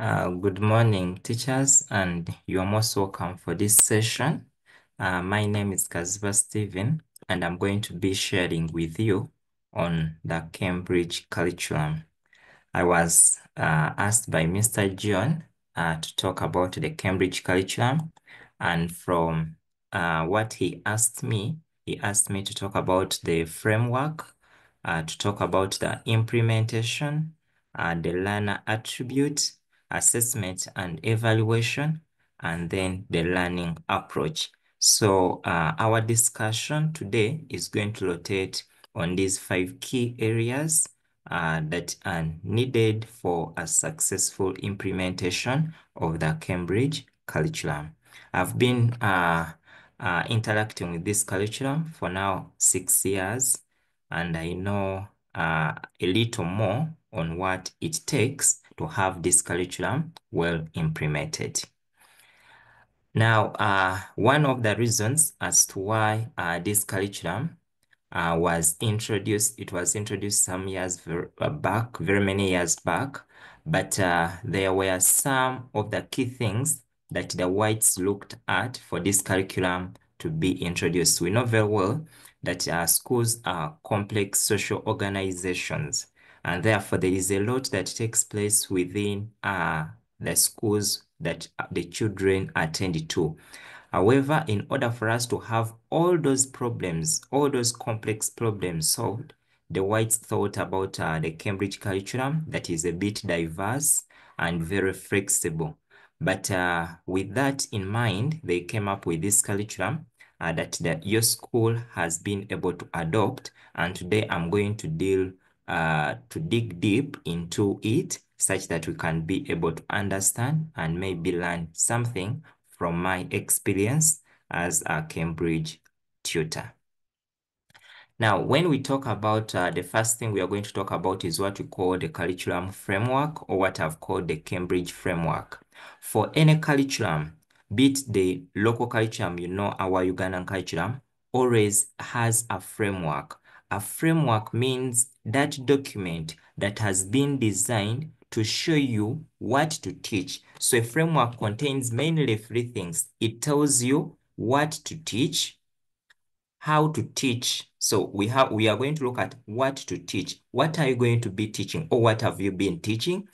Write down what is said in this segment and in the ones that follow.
Good morning, teachers, and you are most welcome for this session. My name is Kaziba Stephen, and I'm going to be sharing with you on the Cambridge curriculum. I was asked by Mr. John to talk about the Cambridge curriculum, and from what he asked me to talk about the framework, to talk about the implementation, the learner attributes, assessment and evaluation, and then the learning approach. So our discussion today is going to rotate on these 5 key areas that are needed for a successful implementation of the Cambridge curriculum. I've been interacting with this curriculum for now 6 years, and I know a little more on what it takes to have this curriculum well implemented. Now, one of the reasons as to why this curriculum was introduced, it was introduced some years back, very many years back, but there were some of the key things that the whites looked at for this curriculum to be introduced. We know very well that schools are complex social organizations, and therefore there is a lot that takes place within the schools that the children attend to. However, in order for us to have all those problems, all those complex problems solved, the whites thought about the Cambridge curriculum that is a bit diverse and very flexible. But with that in mind, they came up with this curriculum that your school has been able to adopt. And today I'm going to dig deep into it such that we can be able to understand and maybe learn something from my experience as a Cambridge tutor. Now, when we talk about the first thing we are going to talk about is what we call the curriculum framework, or what I've called the Cambridge framework. For any curriculum, be it the local curriculum, our Ugandan curriculum, always has a framework. A framework means that document that has been designed to show you what to teach. So a framework contains mainly 3 things. It tells you what to teach, how to teach. So we are going to look at what to teach. What are you going to be teaching, or what have you been teaching?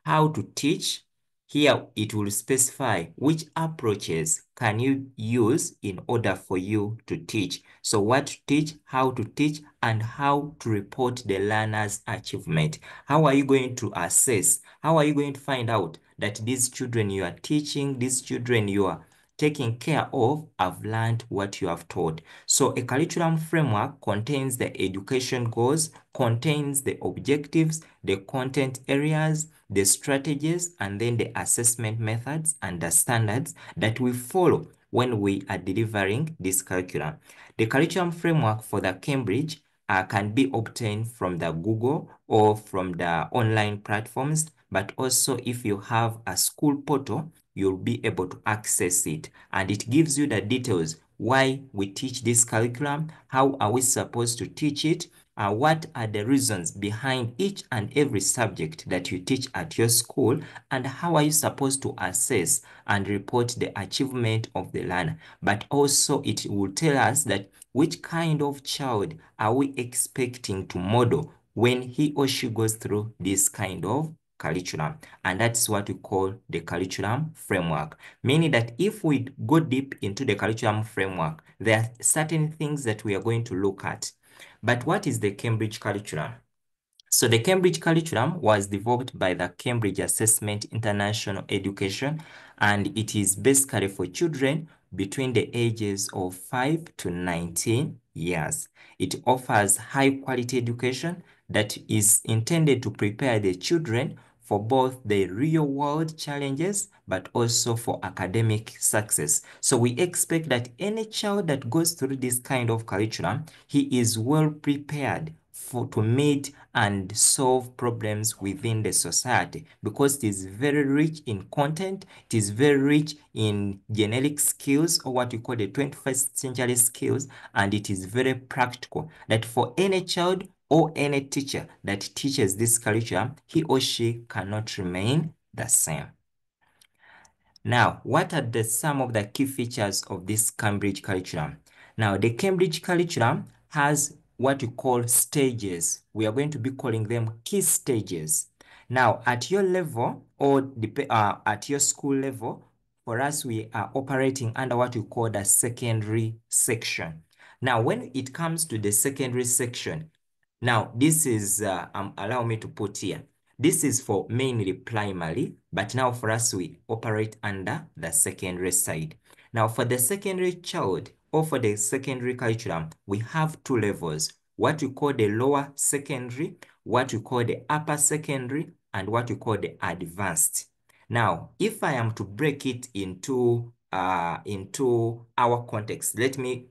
How to teach. Here it will specify which approaches can you use in order for you to teach. So what to teach, how to teach, and how to report the learner's achievement. How are you going to assess? How are you going to find out that these children you are teaching, these children you are taking care of, have learned what you have taught? So a curriculum framework contains the education goals, contains the objectives, the content areas, the strategies, and then the assessment methods and the standards that we follow when we are delivering this curriculum. The curriculum framework for the Cambridge can be obtained from the Google or from the online platforms, but also if you have a school portal, you'll be able to access it, and it gives you the details why we teach this curriculum, how are we supposed to teach it, what are the reasons behind each and every subject that you teach at your school, and how are you supposed to assess and report the achievement of the learner. But also it will tell us that which kind of child are we expecting to model when he or she goes through this kind of curriculum. And that's what we call the curriculum framework, meaning that if we go deep into the curriculum framework, there are certain things that we are going to look at. But what is the Cambridge curriculum? So the Cambridge curriculum was developed by the Cambridge Assessment International Education, and it is basically for children between the ages of 5 to 19 years. It offers high quality education that is intended to prepare the children for both the real world challenges, but also for academic success. So we expect that any child that goes through this kind of curriculum, he is well prepared to meet and solve problems within the society, because it is very rich in content, it is very rich in generic skills, or what we call the 21st century skills, and it is very practical, that for any child or any teacher that teaches this curriculum, he or she cannot remain the same. Now, what are some of the key features of this Cambridge curriculum? Now, the Cambridge curriculum has what you call stages. We are going to be calling them key stages. Now, at your level or at your school level, for us, we are operating under what we call the secondary section. Now, when it comes to the secondary section, now this is, allow me to put here, this is for mainly primary, but now for us, we operate under the secondary side. Now, for the secondary child or for the secondary curriculum, we have two levels, what we call the lower secondary, what we call the upper secondary, and what we call the advanced. Now, if I am to break it into our context, let me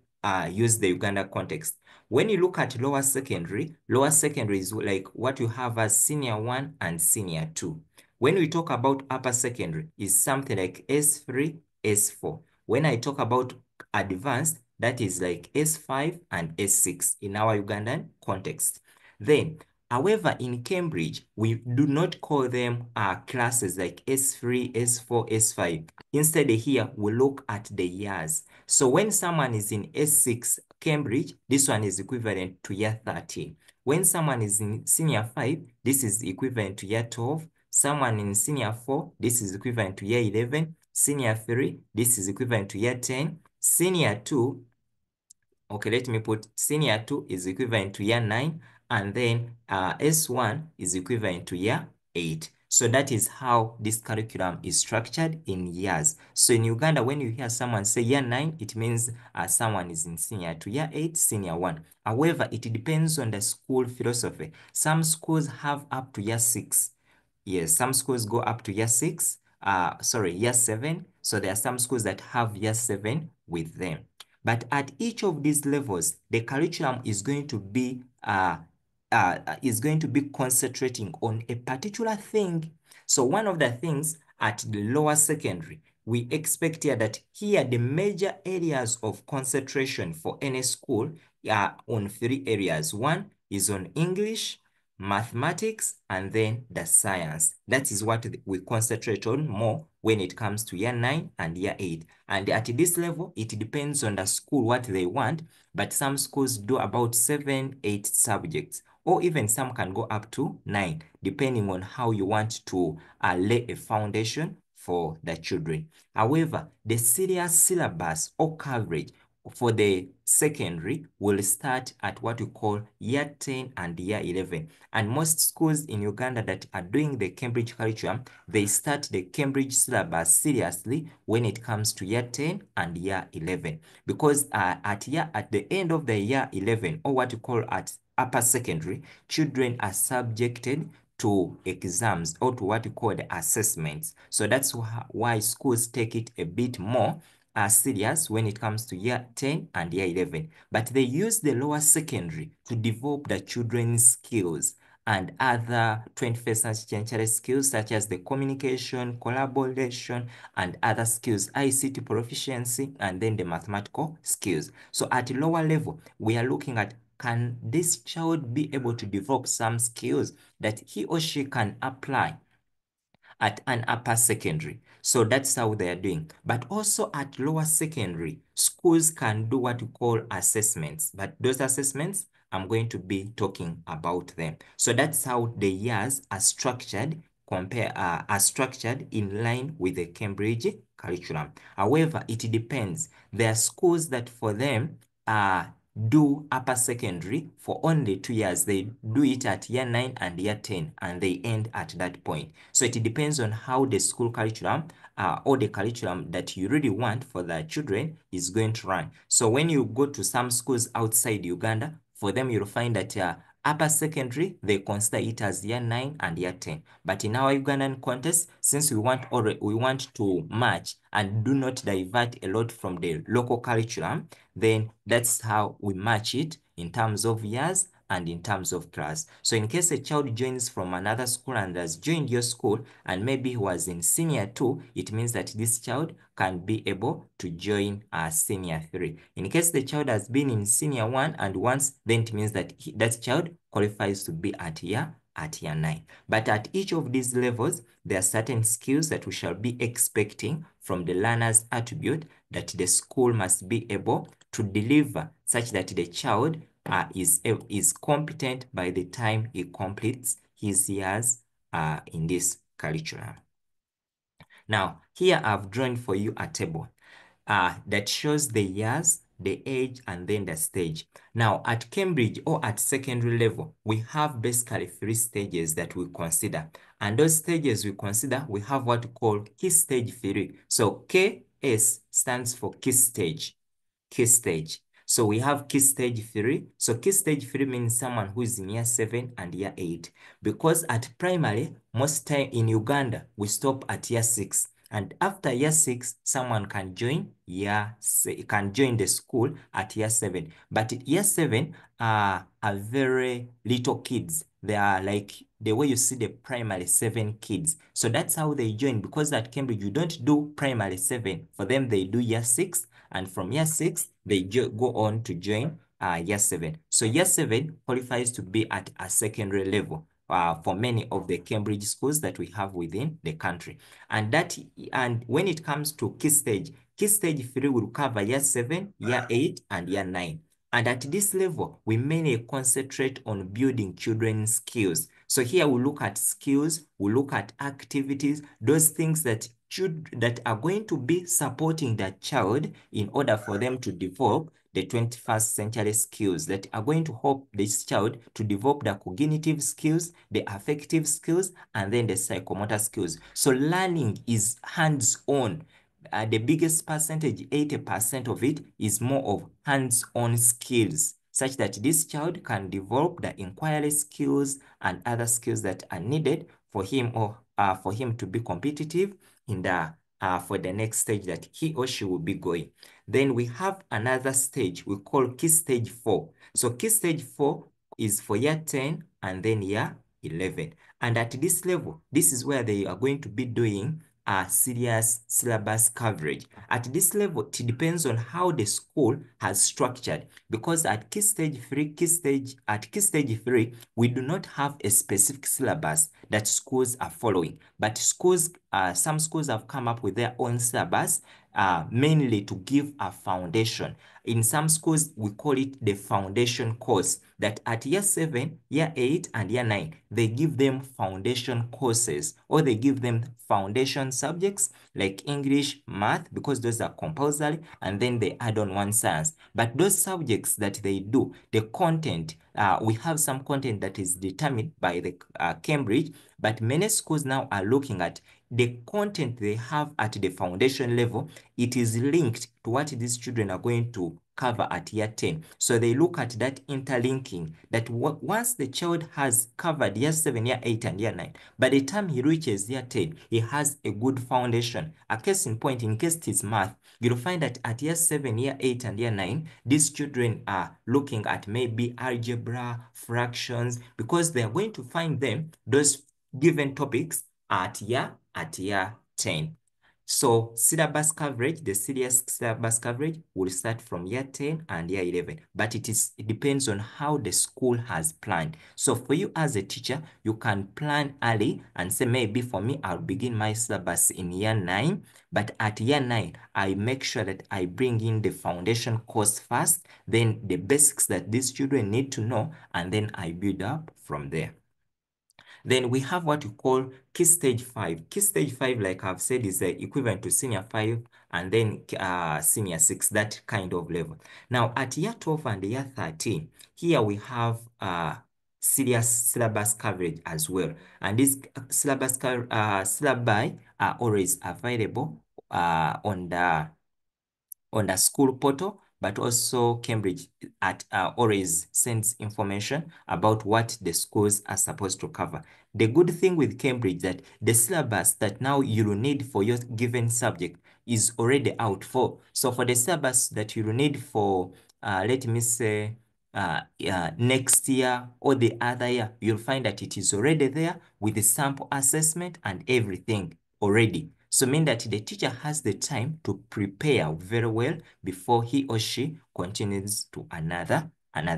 use the Uganda context. When you look at lower secondary is like what you have as senior 1 and senior 2. When we talk about upper secondary, is something like S3, S4. When I talk about advanced, that is like S5 and S6 in our Ugandan context. Then, however, in Cambridge, we do not call them classes like S3, S4, S5. Instead, here we look at the years. So when someone is in S6 Cambridge, this one is equivalent to year 13. When someone is in senior 5, this is equivalent to year 12. Someone in senior 4, this is equivalent to year 11. Senior 3, this is equivalent to year 10. Senior 2, okay, let me put senior 2 is equivalent to year 9. And then S1 is equivalent to year 8. So that is how this curriculum is structured in years. So in Uganda, when you hear someone say year 9, it means someone is in senior 2, year 8, senior 1. However, it depends on the school philosophy. Some schools have up to year 6. Yes, some schools go up to year 6, year 7. So there are some schools that have year 7 with them. But at each of these levels, the curriculum is going to be concentrating on a particular thing. So one of the things at the lower secondary, we expect here that here the major areas of concentration for any school are on 3 areas. One is on English, mathematics, and then the science. That is what we concentrate on more when it comes to year 9 and year 8. And at this level, it depends on the school what they want, but some schools do about 7, 8 subjects, or even some can go up to 9, depending on how you want to lay a foundation for the children. However, the serious syllabus or coverage for the secondary will start at what we call year 10 and year 11. And most schools in Uganda that are doing the Cambridge curriculum, they start the Cambridge syllabus seriously when it comes to year 10 and year 11. Because at the end of the year 11, or what you call at upper secondary, children are subjected to exams or to what you call the assessments. So that's why schools take it a bit more serious when it comes to year 10 and year 11. But they use the lower secondary to develop the children's skills and other 21st century skills such as the communication, collaboration, and other skills, ICT proficiency, and then the mathematical skills. So at lower level, we are looking at, can this child be able to develop some skills that he or she can apply at an upper secondary? So that's how they are doing. But also at lower secondary, schools can do what we call assessments. But those assessments, I'm going to be talking about them. So that's how the years are structured, are structured in line with the Cambridge curriculum. However, it depends. There are schools that for them do upper secondary for only 2 years. They do it at year 9 and year 10, and they end at that point. So it depends on how the school curriculum or the curriculum that you really want for the children is going to run. So when you go to some schools outside Uganda, for them you'll find that upper secondary, they consider it as year 9 and year 10. But in our Ugandan context, since we want to match and do not divert a lot from the local curriculum, then that's how we match it in terms of years and in terms of class. So in case a child joins from another school and has joined your school and maybe he was in senior 2, it means that this child can be able to join senior 3. In case the child has been in senior 1 and once, then it means that that child qualifies to be at year at year 9. But at each of these levels, there are certain skills that we shall be expecting from the learner's attribute that the school must be able to deliver such that the child is competent by the time he completes his years in this curriculum. Now, here I've drawn for you a table that shows the years, the age, and then the stage. Now, at Cambridge or at secondary level, we have basically 3 stages that we consider. And those stages we consider, we have what we call key stage 3. So KS stands for key stage. Key stage. So we have key stage 3. So key stage 3 means someone who is in year 7 and year 8. Because at primary, most time in Uganda, we stop at year 6. And after year 6, someone can join the school at year 7. But year 7 are very little kids. They are like the way you see the primary 7 kids. So that's how they join, because at Cambridge, you don't do primary 7. For them, they do year 6. And from year 6, they go on to join year 7. So year 7 qualifies to be at a secondary level for many of the Cambridge schools that we have within the country. And when it comes to key stage 3 will cover year 7, year 8, and year 9. And at this level, we mainly concentrate on building children's skills. So here we look at skills, we look at activities, those things that are going to be supporting that child in order for them to develop the 21st century skills that are going to help this child to develop the cognitive skills, the affective skills, and then the psychomotor skills. So learning is hands-on. The biggest percentage, 80% of it, is more of hands-on skills, such that this child can develop the inquiry skills and other skills that are needed for him to be competitive in the for the next stage that he or she will be going. Then we have another stage we call key stage 4. So key stage 4 is for year 10 and then year 11. And at this level, this is where they are going to be doing a serious syllabus coverage. At this level, it depends on how the school has structured, because at key stage 3, we do not have a specific syllabus that schools are following, but some schools have come up with their own syllabus, mainly to give a foundation. In some schools, we call it the foundation course, that at year 7, year 8, and year 9, they give them foundation courses, or they give them foundation subjects like English, math, because those are compulsory, and then they add on one science. But those subjects that they do, the content, we have some content that is determined by the Cambridge, but many schools now are looking at the content they have at the foundation level. It is linked to what these children are going to cover at year 10. So they look at that interlinking, that once the child has covered year 7, year 8, and year 9, by the time he reaches year 10, he has a good foundation. A case in point, in case it is math, you'll find that at year 7, year 8, and year 9, these children are looking at maybe algebra, fractions, because they are going to find them, those given topics, at year 10. So syllabus coverage, the serious syllabus coverage will start from year 10 and year 11, but it depends on how the school has planned. So for you as a teacher, you can plan early and say, maybe for me, I'll begin my syllabus in year 9, but at year 9, I make sure that I bring in the foundation course first, then the basics that these children need to know, and then I build up from there. Then we have what we call key stage 5. Key stage 5, like I've said, is equivalent to senior 5 and then senior 6, that kind of level. Now at year 12 and year 13, here we have serious syllabus coverage as well. And these syllabi are always available on the school portal, but also Cambridge always sends information about what the schools are supposed to cover. The good thing with Cambridge that the syllabus that now you will need for your given subject is already out for. So for the syllabus that you will need for, let me say, next year or the other year, you'll find that it is already there with the sample assessment and everything already. So mean that the teacher has the time to prepare very well before he or she continues to another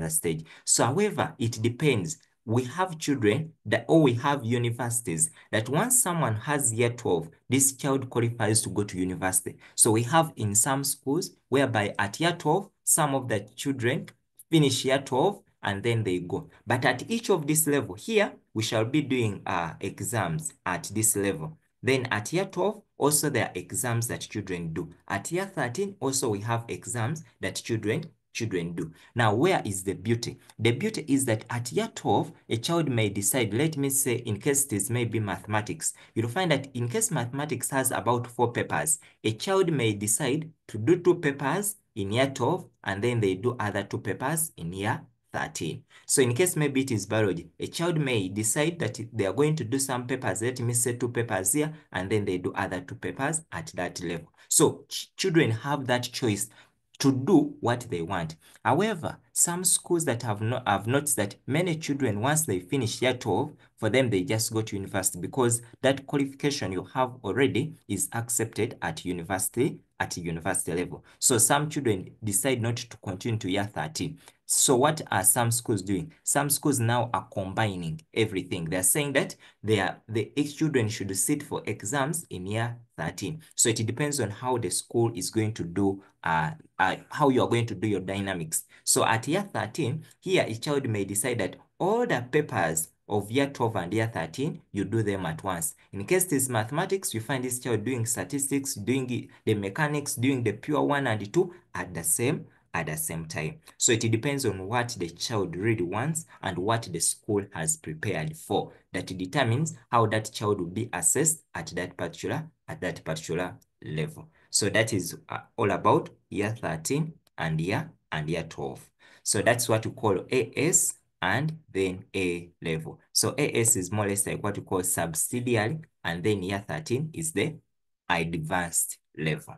stage. So however, it depends. we have children that, or we have universities that once someone has year 12, this child qualifies to go to university. So we have in some schools whereby at year 12, some of the children finish year 12 and then they go. But at each of this level here, we shall be doing exams at this level. Then at year 12, also there are exams that children do. At year 13, also we have exams that children do. Now, where is the beauty? The beauty is that at year 12, a child may decide, let me say, in case it is maybe mathematics, you'll find that in case mathematics has about 4 papers, a child may decide to do 2 papers in year 12, and then they do other 2 papers in year 13. So in case maybe it is biology, a child may decide that they are going to do some papers, let me say 2 papers here, and then they do other 2 papers at that level. So children have that choice to do what they want. However, some schools that have noticed that many children, once they finish year 12, for them, they just go to university because that qualification you have already is accepted at university level. So some children decide not to continue to year 13. So what are some schools doing? Some schools now are combining everything. They're saying that each children should sit for exams in year 13. So it depends on how the school is going to do, how you are going to do your dynamics. So at year 13, here a child may decide that all the papers of year 12 and year 13, you do them at once. In case it is mathematics, you find this child doing statistics, doing the mechanics, doing the pure 1 and 2 at the same time. So it depends on what the child really wants and what the school has prepared for. That determines how that child will be assessed at that particular level. So that is all about year 13 and year 12. So that's what we call AS and then A level. So AS is more or less like what we call subsidiary, and then year 13 is the advanced level.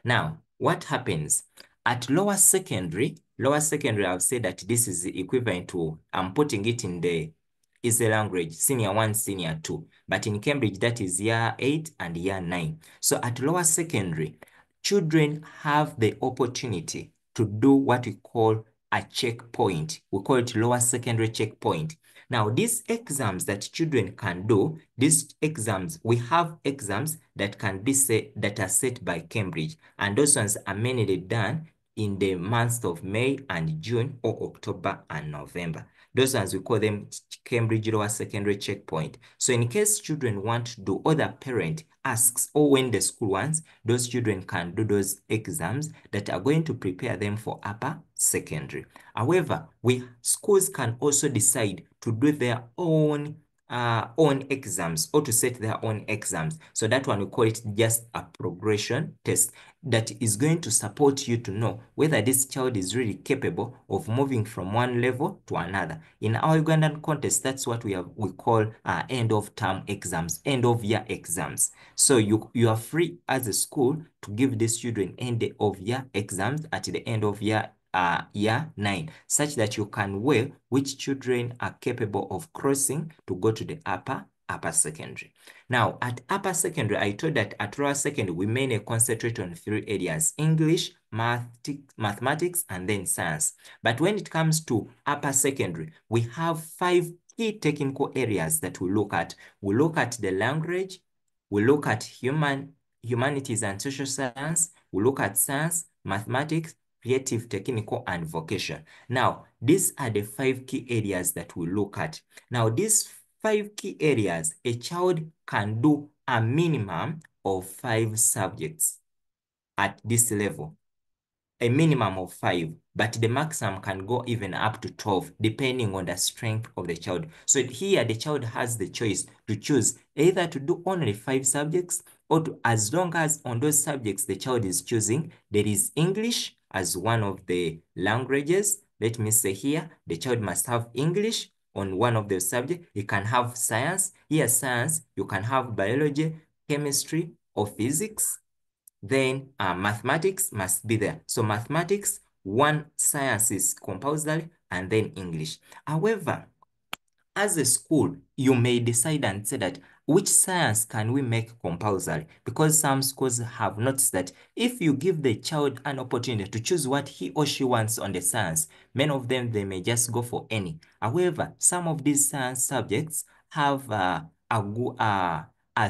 Now, what happens at lower secondary? Lower secondary, I've said that this is equivalent to, I'm putting it in the easy language, senior 1, senior 2. But in Cambridge, that is year 8 and year 9. So at lower secondary, children have the opportunity to do what we call a checkpoint. We call it lower secondary checkpoint. Now, these exams that children can do, these exams, we have exams that can be set, that are set by Cambridge, and those ones are mainly done in the months of May and June, or October and November. Those ones, we call them Cambridge Lower Secondary Checkpoint. So in case children want to do, or the parent asks, or when the school wants, those children can do those exams that are going to prepare them for upper secondary. However, schools can also decide to do their own exams, or to set their own exams. So that one, we call it just a progression test that is going to support you to know whether this child is really capable of moving from one level to another. In our Ugandan context, that's what we call end of term exams, end of year exams. So you are free as a school to give these children end of year exams at the end of year 9, such that you can weigh which children are capable of crossing to go to the upper secondary. Now, at upper secondary, I told that at lower secondary, we mainly concentrate on 3 areas: English, mathematics, and then science. But when it comes to upper secondary, we have 5 key technical areas that we look at. We look at the language, we look at humanities and social science, we look at science, mathematics, creative, technical, and vocation. Now, these are the 5 key areas that we look at. Now, these 5 key areas, a child can do a minimum of 5 subjects at this level. A minimum of 5, but the maximum can go even up to 12, depending on the strength of the child. So here, the child has the choice to choose either to do only 5 subjects, or to, as long as on those subjects the child is choosing, there is English as one of the languages. Let me say here, the child must have English on one of the subjects. You can have science. Here, science, you can have biology, chemistry, or physics. Then mathematics must be there. So mathematics, 1 science is compulsory, and then English. However, as a school, you may decide and say that which science can we make compulsory? Because some schools have noticed that if you give the child an opportunity to choose what he or she wants on the science, many of them, they may just go for any. However, some of these science subjects have are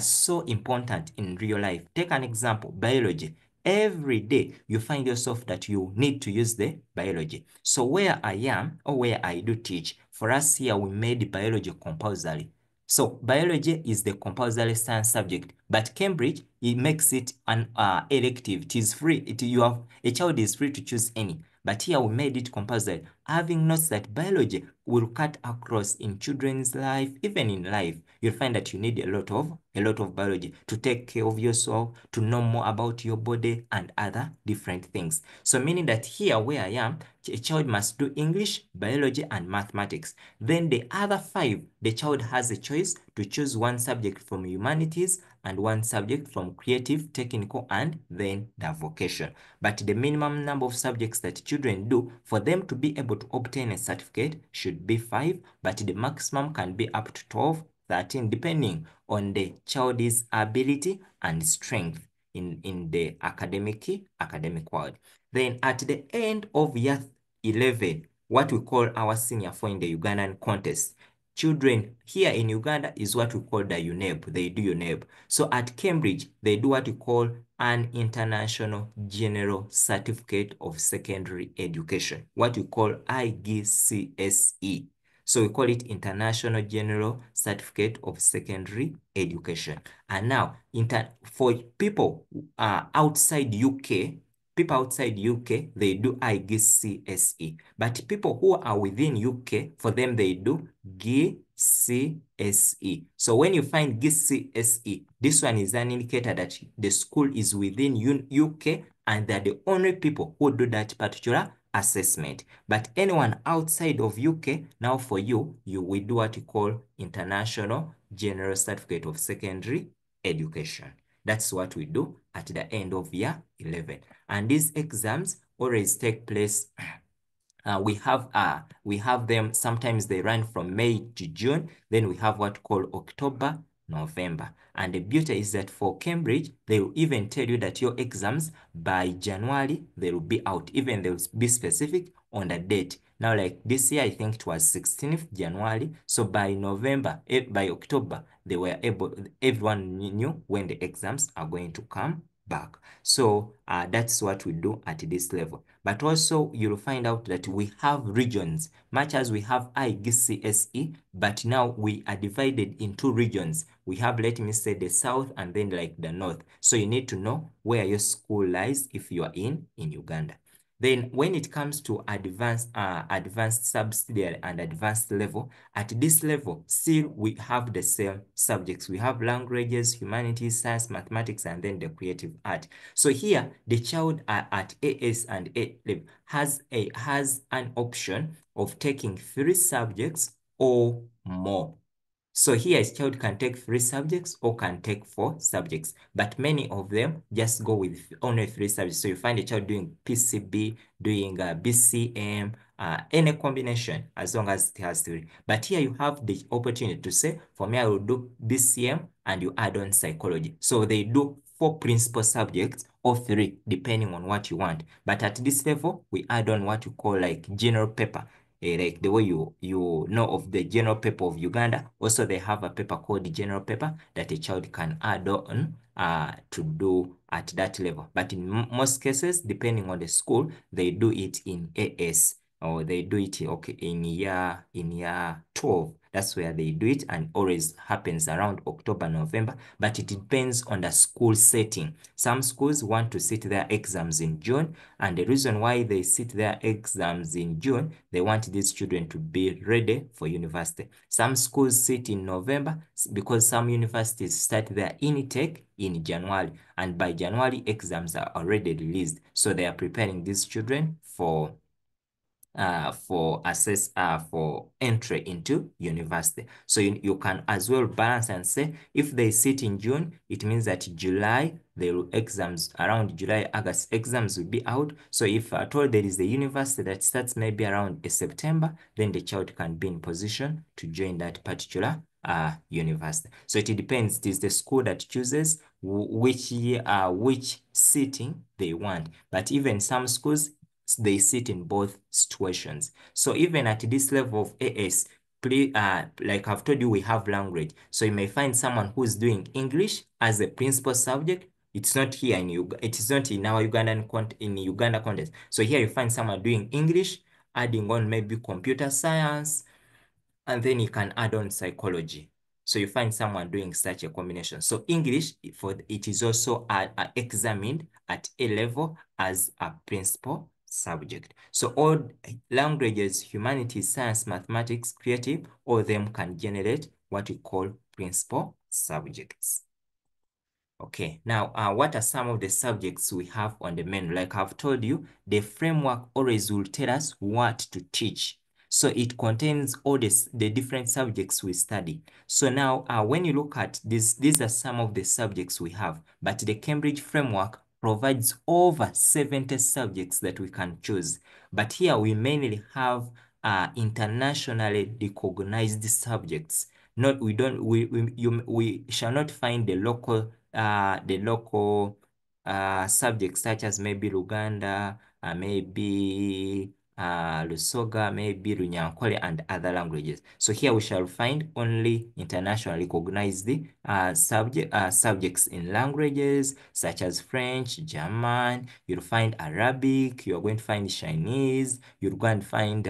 so important in real life. Take an example, biology. Every day you find yourself that you need to use the biology. So where I am or where I do teach, for us here, we made biology compulsory. So biology is the compulsory science subject, but Cambridge, it makes it an elective. It is free. A child is free to choose any. But here we made it compulsory, having noticed that biology will cut across in children's life, even in life. You'll find that you need a lot of biology to take care of yourself, to know more about your body and other different things. So meaning that here where I am, a child must do English, biology, and mathematics. Then the other 5, the child has a choice to choose one subject from humanities and one subject from creative, technical, and then the vocation. But the minimum number of subjects that children do for them to be able to obtain a certificate should be 5, but the maximum can be up to 12, 13, depending on the child's ability and strength in the academic world. Then at the end of year 11, what we call our senior 4 in the Ugandan contest, children here in Uganda is what we call the UNEB. They do UNEB. So at Cambridge, they do what we call an International General Certificate of Secondary Education, what we call IGCSE. So we call it International General Certificate of Secondary Education. And now, for people outside UK, they do IGCSE. But people who are within UK, for them, they do GCSE. So when you find GCSE, this one is an indicator that the school is within UK and they're the only people who do that particular assessment. But anyone outside of UK, now for you, you will do what you call International General Certificate of Secondary Education. That's what we do at the end of year 11. And these exams always take place. We have them, sometimes they run from May to June. Then we have what called October, November. And the beauty is that for Cambridge, they will even tell you that your exams by January, they will be out. Even they will be specific on the date. Now, like this year, I think it was 16th January. So by by October, everyone knew when the exams are going to come back. So that's what we do at this level. But also you'll find out that we have regions, much as we have IGCSE, but now we are divided in 2 regions. We have, let me say, the south and then like the north. So you need to know where your school lies if you are in Uganda. Then when it comes to advanced subsidiary and advanced level, at this level, still we have the same subjects. We have languages, humanities, science, mathematics, and then the creative art. So here, the child at AS and A level has an option of taking 3 subjects or more. So here a child can take 3 subjects or can take 4 subjects, but many of them just go with only 3 subjects. So you find a child doing PCB, doing BCM, any combination as long as it has 3. But here you have the opportunity to say, for me, I will do BCM and you add on psychology. So they do 4 principal subjects or 3, depending on what you want. But at this level, we add on what you call like general paper. Like the way you know of the general paper of Uganda, also they have a paper called the general paper that a child can add on to do at that level. But in most cases, depending on the school, they do it in AS or they do it in year 12. That's where they do it and always happens around October, November, but it depends on the school setting. Some schools want to sit their exams in June, and the reason why they sit their exams in June, they want these children to be ready for university. Some schools sit in November because some universities start their intake in January, and by January, exams are already released. So they are preparing these children for for entry into university. So you can as well balance and say if they sit in June, it means that July the exams around July, August exams will be out. So if at all there is a university that starts maybe around September, then the child can be in position to join that particular university. So it depends. It is the school that chooses which year, which seating they want. But even some schools, they sit in both situations. So even at this level of AS, like I've told you, we have language. So you may find someone who's doing English as a principal subject. It's not here in Uganda. It is not in our in Uganda context. So here you find someone doing English, adding on maybe computer science, and then you can add on psychology. So you find someone doing such a combination. So English, for it is also examined at A level as a principal subject. So all languages, humanities, science, mathematics, creative, all of them can generate what we call principal subjects. Okay, now what are some of the subjects we have on the menu? Like I've told you, the framework always will tell us what to teach. So it contains all the different subjects we study. So now when you look at this, these are some of the subjects we have, but the Cambridge framework provides over 70 subjects that we can choose. But here we mainly have internationally recognized subjects. Not we shall not find the local subjects such as maybe Luganda, maybe Lusoga, maybe Runyankole, and other languages. So here we shall find only internationally recognized subjects in languages such as French, German. You'll find Arabic. You're going to find Chinese. You're going to find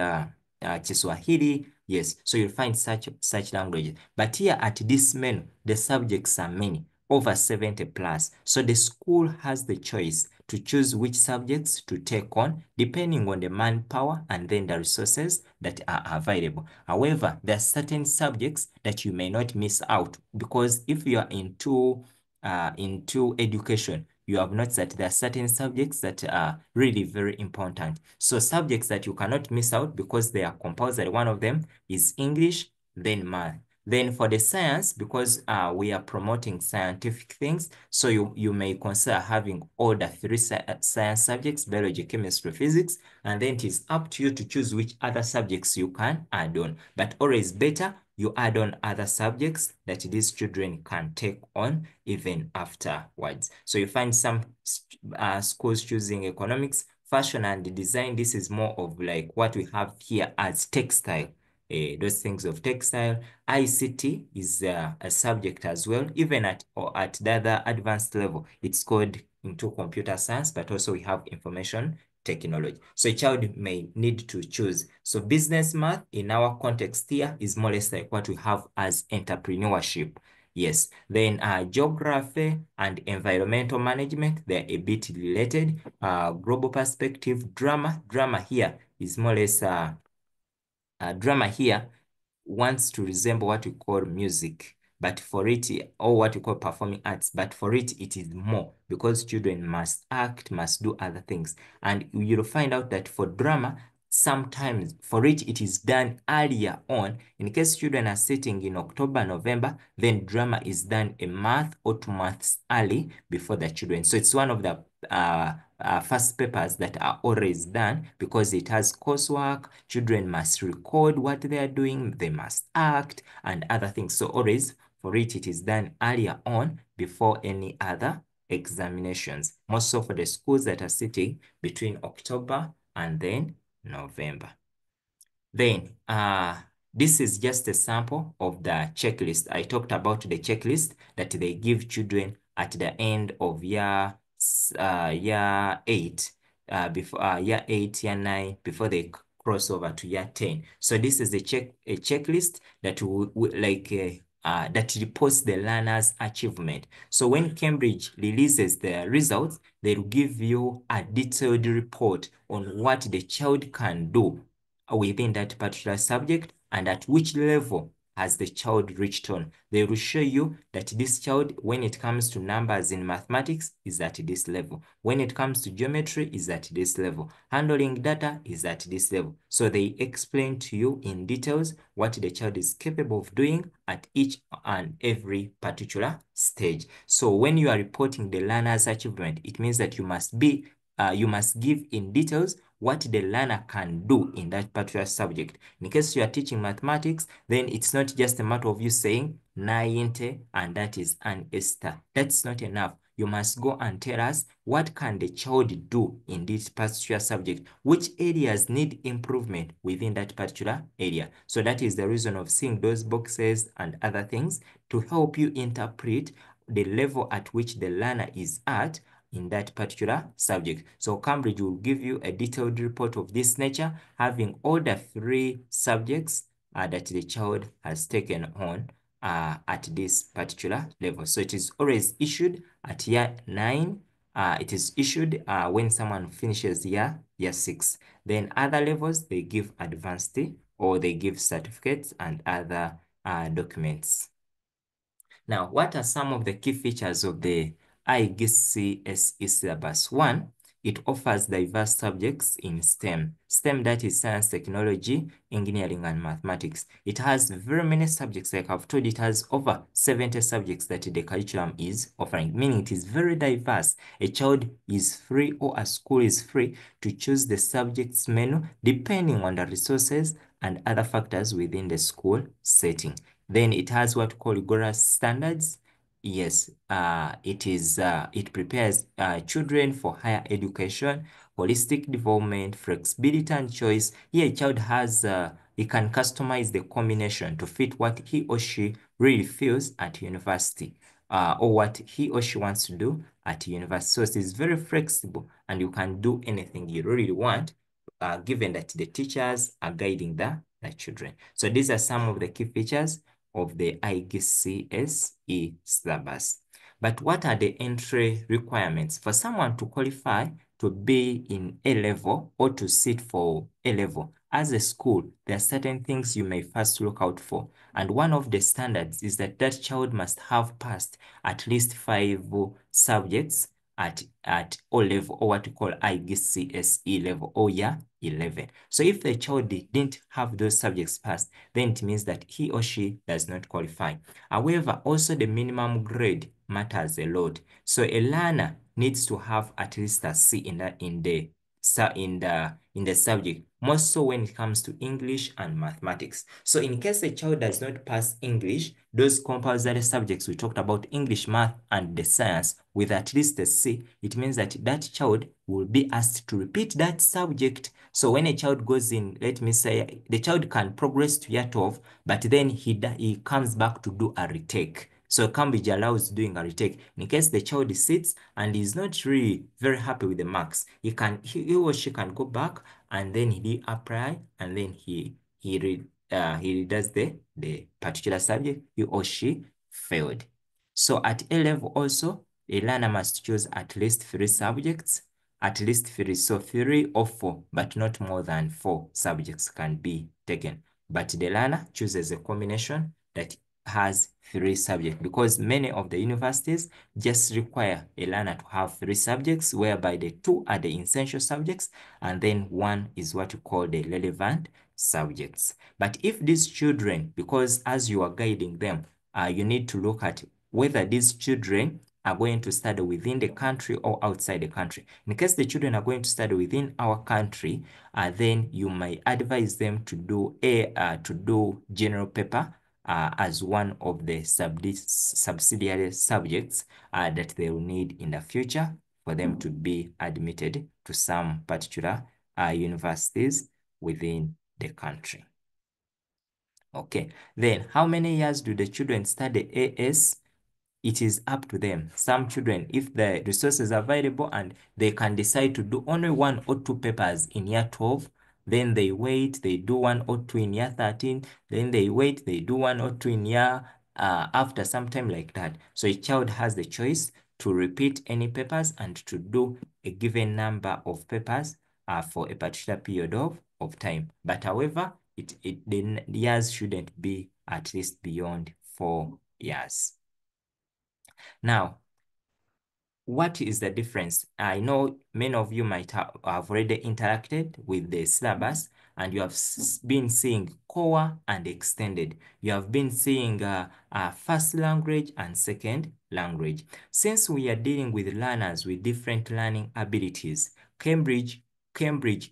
Kiswahili. Yes, so you'll find such languages. But here at this menu, the subjects are many, over 70 plus. So the school has the choice to choose which subjects to take on, depending on the manpower and then the resources that are available. However, there are certain subjects that you may not miss out, because if you are into education, you have noticed that there are certain subjects that are really very important. So subjects that you cannot miss out because they are compulsory. One of them is English, then math. Then for the science, because we are promoting scientific things, so you may consider having all the three science subjects, biology, chemistry, physics, and then it is up to you to choose which other subjects you can add on. But always better you add on other subjects that these children can take on even afterwards. So you find some schools choosing economics, fashion, and design. This is more of like what we have here as textile. Those things of textile. ICT is a subject as well, even at the other advanced level. It's called into computer science, but also we have information technology. So a child may need to choose. So business math in our context here is more or less like what we have as entrepreneurship. Yes, then geography and environmental management, they're a bit related. Global perspective, drama here is more or less drama here wants to resemble what we call music, but for it, or what we call performing arts, but for it, it is more, because children must act, must do other things. And you'll find out that for drama, sometimes for it is done earlier on. In case children are sitting in October, November, then drama is done a month or 2 months early before the children. So it's one of the first papers that are always done, because it has coursework. Children must record what they are doing, they must act, and other things. So always for it is done earlier on before any other examinations. Most so for the schools that are sitting between October and then November. Then, this is just a sample of the checklist. I talked about the checklist that they give children at the end of year 8, year 8, year 9, before they cross over to year 10. So this is a checklist that that reports the learner's achievement. So when Cambridge releases the results, they will give you a detailed report on what the child can do within that particular subject and at which level has the child reached on. They will show you that this child, when it comes to numbers in mathematics, is at this level. When it comes to geometry, is at this level. Handling data is at this level. So they explain to you in details what the child is capable of doing at each and every particular stage. So when you are reporting the learner's achievement, it means that you must give in details what the learner can do in that particular subject. In case you are teaching mathematics, then it's not just a matter of you saying 90 and that is an star. That's not enough. You must go and tell us what can the child do in this particular subject, which areas need improvement within that particular area. So that is the reason of seeing those boxes and other things to help you interpret the level at which the learner is at in that particular subject. So Cambridge will give you a detailed report of this nature, having all the 3 subjects that the child has taken on at this particular level. So it is always issued at year 9. It is issued when someone finishes year 6. Then other levels, they give advanced or they give certificates and other documents. Now, what are some of the key features of the IGCSE syllabus? 1, it offers diverse subjects in STEM. STEM, that is science, technology, engineering, and mathematics. It has very many subjects. Like I've told you, it has over 70 subjects that the curriculum is offering, meaning it is very diverse. A child is free or a school is free to choose the subjects menu depending on the resources and other factors within the school setting. Then it has what we call rigorous standards. Yes, it prepares children for higher education, holistic development, flexibility and choice. Here, a child has he can customize the combination to fit what he or she really feels at university, or what he or she wants to do at university. So it is very flexible, and you can do anything you really want, given that the teachers are guiding the children. So these are some of the key features of the IGCSE syllabus. But what are the entry requirements for someone to qualify to be in A level or to sit for A level? As a school, there are certain things you may first look out for. And one of the standards is that that child must have passed at least 5 subjects at O level, or what we call IGCSE level, or year 11. So if the child didn't have those subjects passed, then it means that he or she does not qualify. However, also the minimum grade matters a lot. So a learner needs to have at least a C in the subject, more so when it comes to English and mathematics. So in case a child does not pass English, those compulsory subjects we talked about, English, math, and the science, with at least a C, it means that that child will be asked to repeat that subject. So when a child goes in, let me say, the child can progress to year 12, but then he comes back to do a retake. So Cambridge allows doing a retake. In case the child sits and is not really very happy with the marks, he or she can go back and then he apply, and then he does the particular subject he or she failed. So at A level also, a learner must choose at least 3 subjects, at least 3, so 3 or 4, but not more than 4 subjects can be taken. But the learner chooses a combination that has 3 subjects, because many of the universities just require a learner to have 3 subjects, whereby the 2 are the essential subjects and then 1 is what you call the relevant subjects. But if these children, because as you are guiding them, you need to look at whether these children are going to study within the country or outside the country. In case the children are going to study within our country, then you may advise them to do general paper as one of the subsidiary subjects that they will need in the future for them to be admitted to some particular universities within the country. Okay, then how many years do the children study AS? It is up to them. Some children, if the resources are available and they can decide to do only 1 or 2 papers in year 12, then they wait, they do 1 or 2 in year 13, then they wait, they do 1 or 2 in year after some time, like that. So a child has the choice to repeat any papers and to do a given number of papers for a particular period of time. But however, the years shouldn't be at least beyond 4 years. Now, what is the difference? I know many of you might have already interacted with the syllabus, and you have been seeing core and extended. You have been seeing first language and second language. Since we are dealing with learners with different learning abilities, Cambridge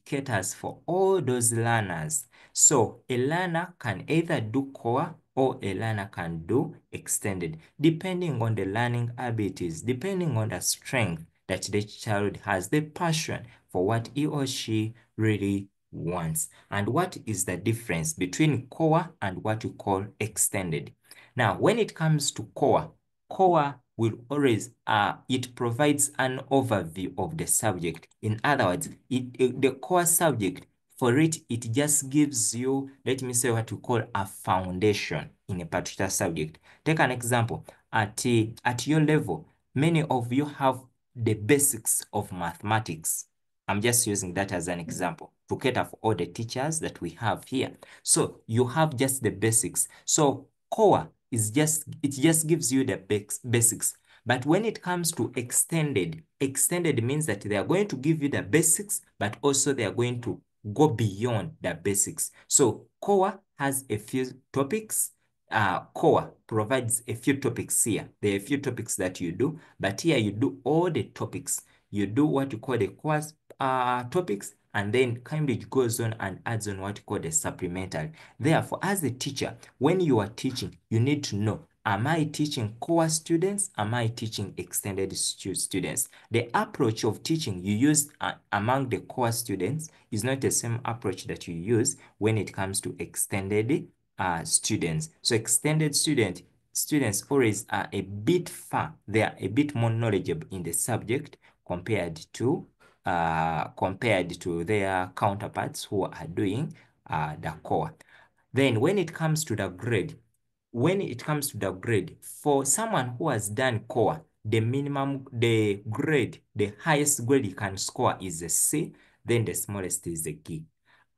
caters for all those learners. So a learner can either do core or a learner can do extended, depending on the learning abilities, depending on the strength that the child has, the passion for what he or she really wants. And what is the difference between core and what we call extended? Now, when it comes to core will always, it provides an overview of the subject. In other words, the core subject, for it, it just gives you, let me say, what we call a foundation in a particular subject. Take an example. At your level, many of you have the basics of mathematics. I'm just using that as an example to cater for all the teachers that we have here. So you have just the basics. So core is it just gives you the basics. But when it comes to extended means that they are going to give you the basics, but also they are going to go beyond the basics. So core has a few topics. Core provides a few topics here. There are a few topics that you do, but here you do all the topics. You do what you call the core topics, and then Cambridge goes on and adds on what you call the supplementary. Therefore, as a teacher, when you are teaching, you need to know, am I teaching core students? Am I teaching extended students? The approach of teaching you use among the core students is not the same approach that you use when it comes to extended students. So extended students always are a bit far. They are a bit more knowledgeable in the subject compared to their counterparts who are doing the core. Then when it comes to the grade, for someone who has done core, the highest grade you can score is a C, then the smallest is a G.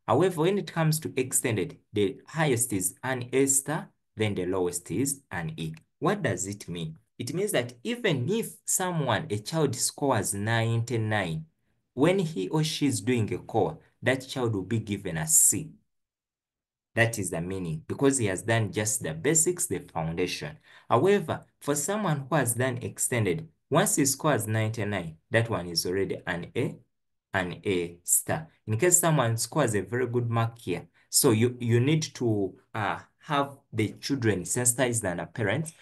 However, when it comes to extended, the highest is an A star, then the lowest is an E. What does it mean? It means that even if a child scores 99, when he or she is doing a core, that child will be given a C. That is the meaning, because he has done just the basics, the foundation. However, for someone who has done extended, once he scores 99, that one is already an A star. In case someone scores a very good mark here, so you need to have the children sensitized and a parent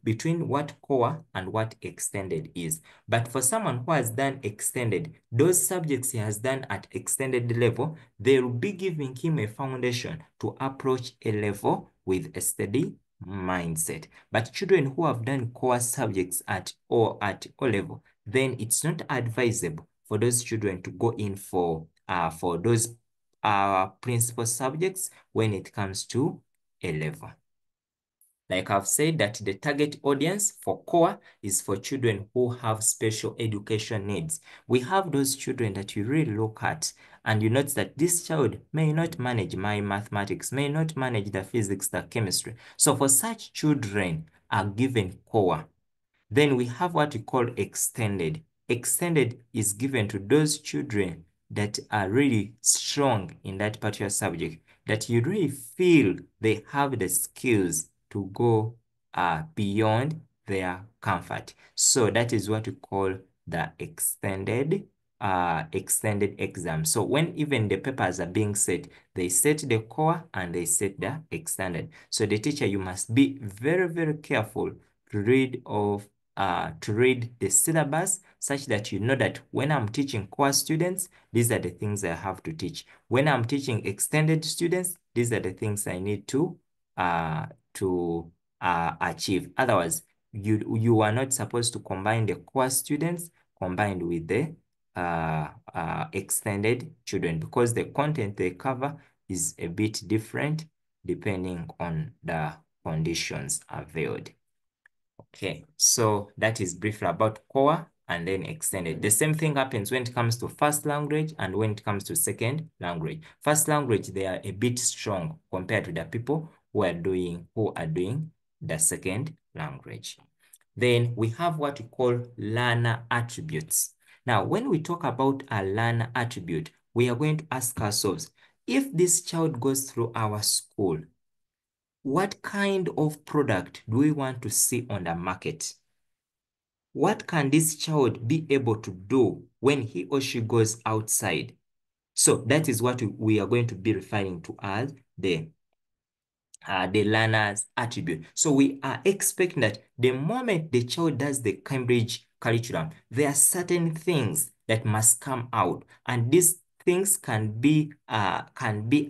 between what core and what extended is. But for someone who has done extended, those subjects he has done at extended level, they will be giving him a foundation to approach a level with a steady mindset. But children who have done core subjects at O level, then it's not advisable for those children to go in for those principal subjects when it comes to A level. Like I've said, that the target audience for core is for children who have special education needs. We have those children that you really look at and you notice that this child may not manage my mathematics, may not manage the physics, the chemistry. So for such children are given core. Then we have what we call extended. Extended is given to those children that are really strong in that particular subject, that you really feel they have the skills to go beyond their comfort. So that is what we call the extended exam. So when even the papers are being set, they set the core and they set the extended. So the teacher, you must be very, very careful to read the syllabus such that you know that when I'm teaching core students, these are the things I have to teach. When I'm teaching extended students, these are the things I need to achieve. Otherwise, you are not supposed to combine the core students combined with the extended children, because the content they cover is a bit different depending on the conditions availed. Okay, so that is briefly about core and then extended. The same thing happens when it comes to first language and when it comes to second language. First language, they are a bit strong compared to the people who are doing the second language. Then we have what we call learner attributes. Now, when we talk about a learner attribute, we are going to ask ourselves, if this child goes through our school, what kind of product do we want to see on the market? What can this child be able to do when he or she goes outside? So that is what we are going to be referring to as the learner's attribute. So we are expecting that the moment the child does the Cambridge curriculum, there are certain things that must come out, and these things can be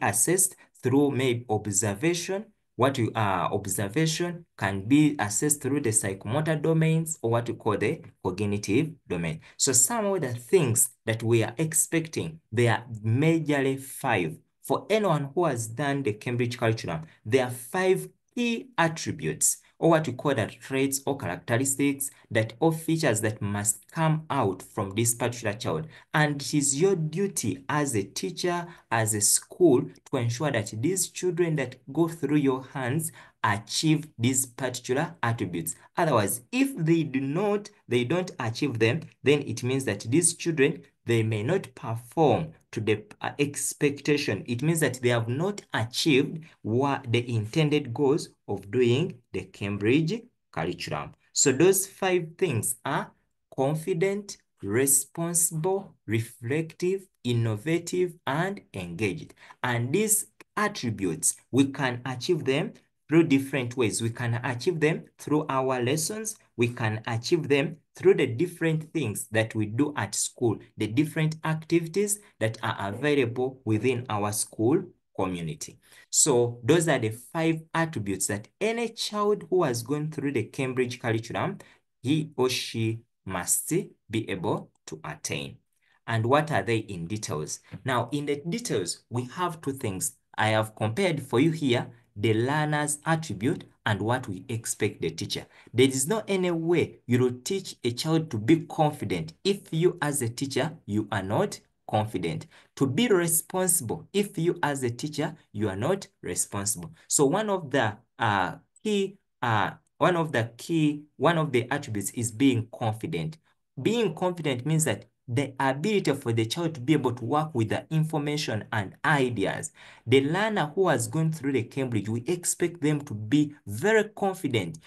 assessed through maybe observation. Observation can be assessed through the psychomotor domains, or what we call the cognitive domain. So some of the things that we are expecting, they are majorly 5. For anyone who has done the Cambridge curriculum, there are 5 key attributes, or what we call the traits or characteristics, that or features that must come out from this particular child. And it is your duty as a teacher, as a school, to ensure that these children that go through your hands achieve these particular attributes. Otherwise, if they don't achieve them, then it means that these children, they may not perform to the expectation. It means that they have not achieved what the intended goals of doing the Cambridge curriculum. So those 5 things are confident, responsible, reflective, innovative, and engaged. And these attributes, we can achieve them through different ways. We can achieve them through our lessons. We can achieve them through the different things that we do at school, the different activities that are available within our school community. So those are the 5 attributes that any child who has gone through the Cambridge curriculum, he or she must be able to attain. And what are they in details? Now, in the details, we have 2 things. I have compared for you here the learner's attribute and what we expect the teacher. There is no any way you will teach a child to be confident if you as a teacher, you are not confident. To be responsible if you as a teacher, you are not responsible. So one of the attributes is being confident. Being confident means that the ability for the child to be able to work with the information and ideas. The learner who has gone through the Cambridge, we expect them to be very confident,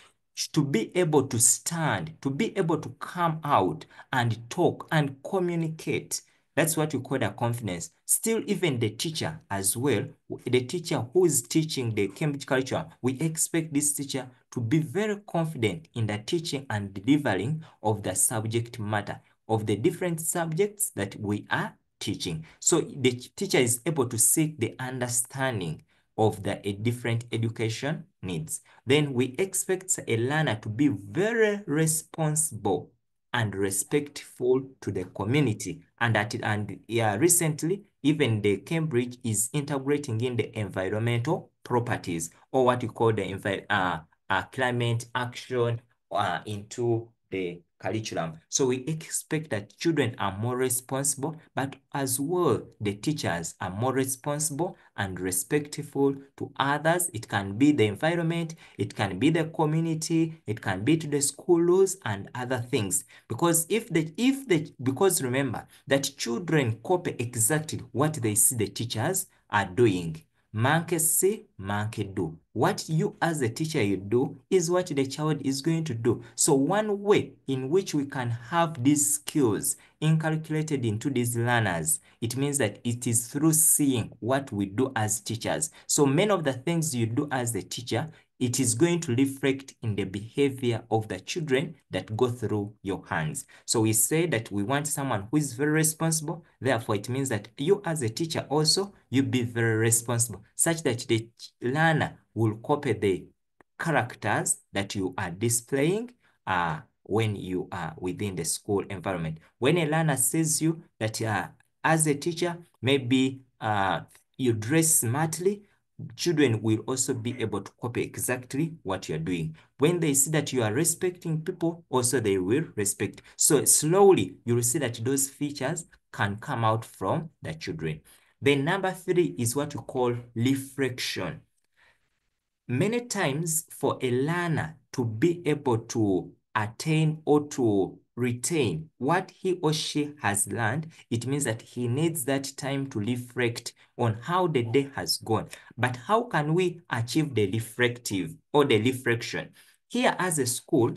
to be able to stand, to be able to come out and talk and communicate. That's what we call the confidence. Still, even the teacher as well, the teacher who is teaching the Cambridge curriculum, we expect this teacher to be very confident in the teaching and delivering of the subject matter, of the different subjects that we are teaching. So the teacher is able to seek the understanding of the different education needs. Then we expect a learner to be very responsible and respectful to the community. Recently, even the Cambridge is integrating in the environmental properties, or what we call the climate action into the curriculum. So we expect that children are more responsible, but as well, the teachers are more responsible and respectful to others. It can be the environment, it can be the community, it can be to the school rules and other things. Because because remember that children copy exactly what they see the teachers are doing. Monkey see, monkey do. What you as a teacher you do is what the child is going to do. So one way in which we can have these skills inculcated into these learners, it means that it is through seeing what we do as teachers. So many of the things you do as a teacher, it is going to reflect in the behavior of the children that go through your hands. So we say that we want someone who is very responsible. Therefore, it means that you as a teacher also, you be very responsible, such that the learner will copy the characters that you are displaying when you are within the school environment. When a learner sees you that as a teacher, maybe you dress smartly, children will also be able to copy exactly what you're doing. When they see that you are respecting people, also they will respect. So slowly, you will see that those features can come out from the children. Then number 3 is what we call reflection. Many times for a learner to be able to attain or to retain what he or she has learned, it means that he needs that time to reflect on how the day has gone. But how can we achieve the reflective or the reflection? Here as a school,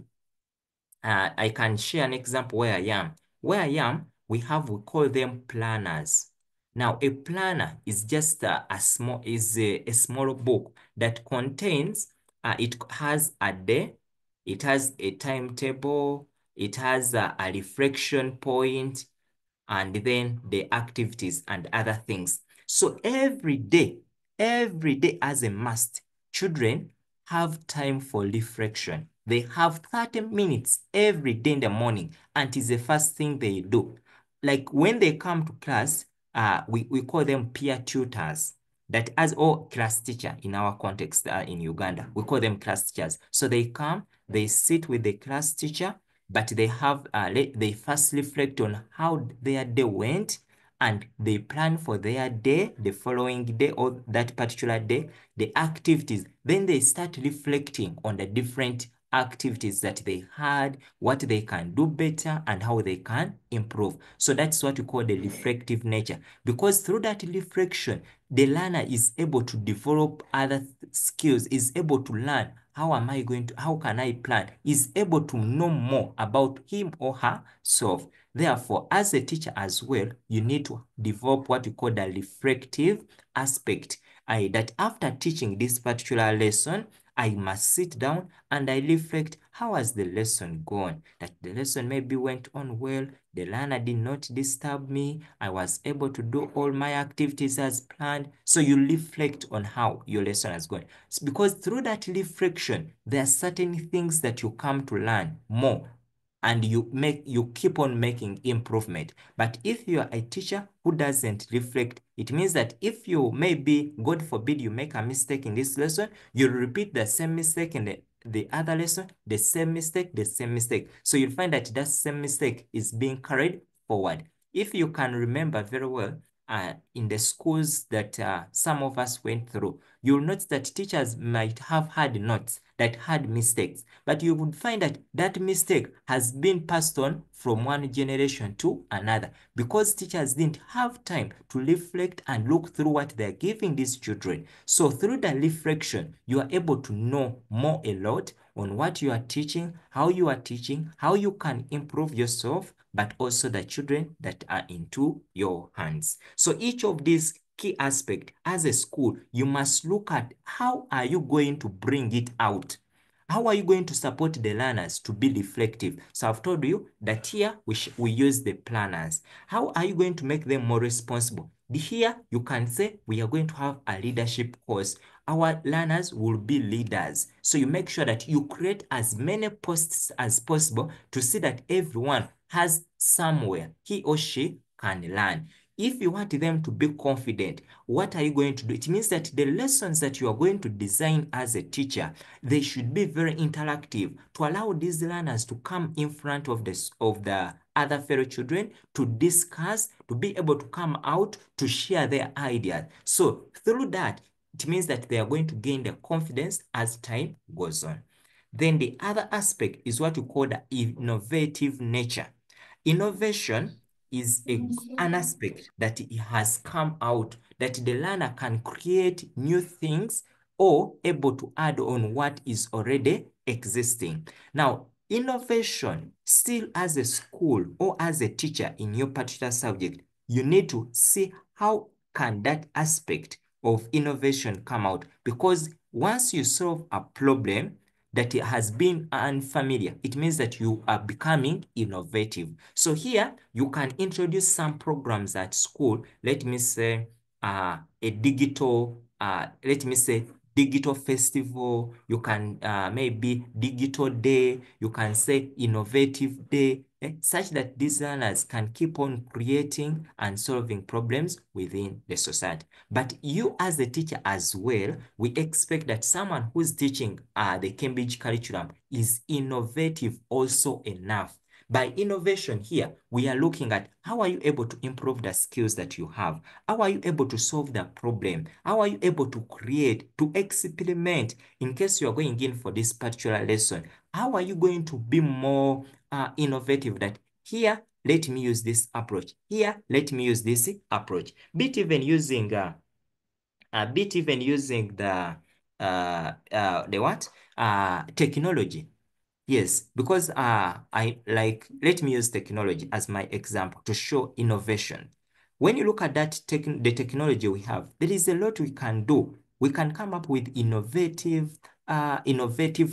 I can share an example where I am. Where I am, we call them planners. Now, a planner is just a small book that contains, it has a day, it has a timetable, it has a reflection point, and then the activities and other things. So every day as a must, children have time for reflection. They have 30 minutes every day in the morning, and it's the first thing they do. Like when they come to class, we call them peer tutors. That as or class teacher in our context in Uganda, we call them class teachers. So they come, they sit with the class teacher, but they first reflect on how their day went, and they plan for their day, the following day or that particular day, the activities. Then they start reflecting on the different activities that they had, what they can do better, and how they can improve. So that's what we call the reflective nature, because through that reflection, the learner is able to develop other skills, is able to learn how can I plan, is able to know more about him or herself. Therefore, as a teacher as well, you need to develop what you call the reflective aspect. That after teaching this particular lesson, I must sit down and I reflect, how has the lesson gone? That the lesson maybe went on well, the learner did not disturb me, I was able to do all my activities as planned. So you reflect on how your lesson has gone. It's because through that reflection, there are certain things that you come to learn more, and you keep on making improvement. But if you are a teacher who doesn't reflect, it means that if you maybe, God forbid, you make a mistake in this lesson, you'll repeat the same mistake in the other lesson, the same mistake, the same mistake. So you'll find that that same mistake is being carried forward. If you can remember very well, in the schools that some of us went through, you'll notice that teachers might have had notes that had mistakes, but you would find that that mistake has been passed on from one generation to another, because teachers didn't have time to reflect and look through what they're giving these children. So through the reflection, you are able to know more a lot on what you are teaching, how you can improve yourself, but also the children that are into your hands. So each of these key aspects as a school, you must look at how are you going to bring it out. How are you going to support the learners to be reflective? So I've told you that here we use the planners. How are you going to make them more responsible? Here you can say we are going to have a leadership course. Our learners will be leaders. So you make sure that you create as many posts as possible to see that everyone has somewhere he or she can learn. If you want them to be confident, what are you going to do? It means that the lessons that you are going to design as a teacher, they should be very interactive to allow these learners to come in front of the other fellow children to discuss, to be able to come out to share their ideas. So through that, it means that they are going to gain their confidence as time goes on. Then the other aspect is what we call the innovative nature. Innovation is an aspect that it has come out that the learner can create new things or able to add on what is already existing. Now, innovation, still as a school or as a teacher in your particular subject, you need to see how can that aspect of innovation come out, because once you solve a problem that has been unfamiliar, it means that you are becoming innovative. So here you can introduce some programs at school. Let me say a digital festival. You can maybe digital day. You can say innovative day, such that these learners can keep on creating and solving problems within the society. But you as a teacher as well, we expect that someone who's teaching the Cambridge curriculum is innovative also enough. By innovation here, we are looking at how are you able to improve the skills that you have? How are you able to solve the problem? How are you able to create, to experiment in case you are going in for this particular lesson? How are you going to be more innovative that here, let me use this approach. Here, let me use this approach. Be it even using the what? Technology. Yes, because let me use technology as my example to show innovation. When you look at the technology we have, there is a lot we can do. We can come up with innovative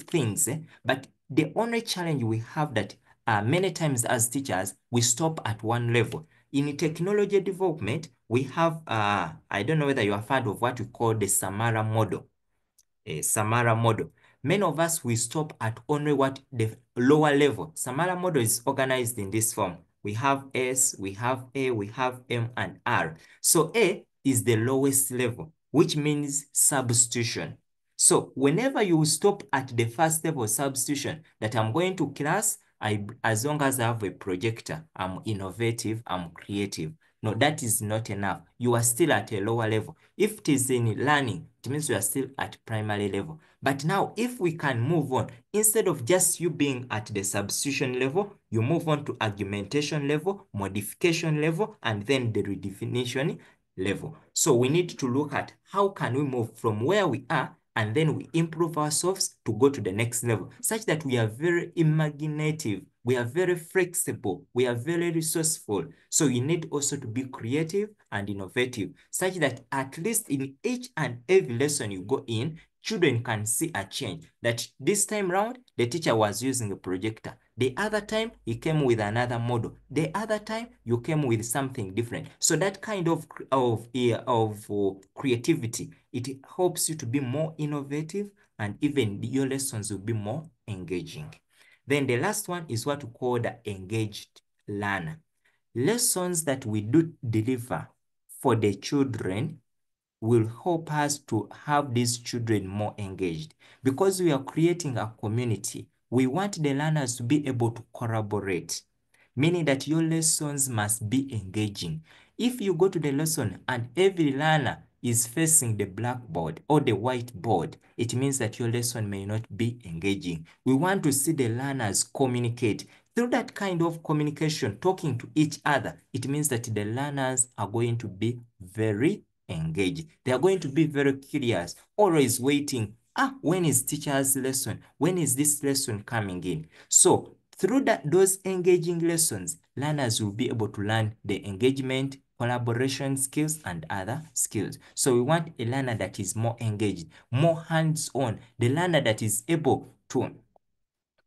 things, but the only challenge we have that many times as teachers, we stop at one level. In technology development, we have, I don't know whether you have heard of what we call the Samara model. Samara model. Many of us, we stop at only what the lower level. Samara model is organized in this form. We have S, we have A, we have M, and R. So A is the lowest level, which means substitution. So whenever you stop at the first level substitution, that I'm going to class, as long as I have a projector, I'm innovative, I'm creative. No, that is not enough. You are still at a lower level. If it is in learning, it means you are still at primary level. But now, if we can move on, instead of just you being at the substitution level, you move on to argumentation level, modification level, and then the redefinition level. So we need to look at how can we move from where we are and then we improve ourselves to go to the next level, such that we are very imaginative, we are very flexible, we are very resourceful. So you need also to be creative and innovative, such that at least in each and every lesson you go in, children can see a change. That this time round, the teacher was using a projector. The other time, he came with another model. The other time, you came with something different. So that kind of creativity, it helps you to be more innovative, and even your lessons will be more engaging. Then the last one is what we call the engaged learner. Lessons that we do deliver for the children will help us to have these children more engaged. Because we are creating a community, we want the learners to be able to collaborate, meaning that your lessons must be engaging. If you go to the lesson and every learner is facing the blackboard or the whiteboard, it means that your lesson may not be engaging. We want to see the learners communicate. Through that kind of communication, talking to each other, it means that the learners are going to be very engaged. They are going to be very curious, always waiting. When is teacher's lesson? When is this lesson coming in? So through those engaging lessons, learners will be able to learn the engagement, collaboration skills, and other skills. So we want a learner that is more engaged, more hands-on, the learner that is able to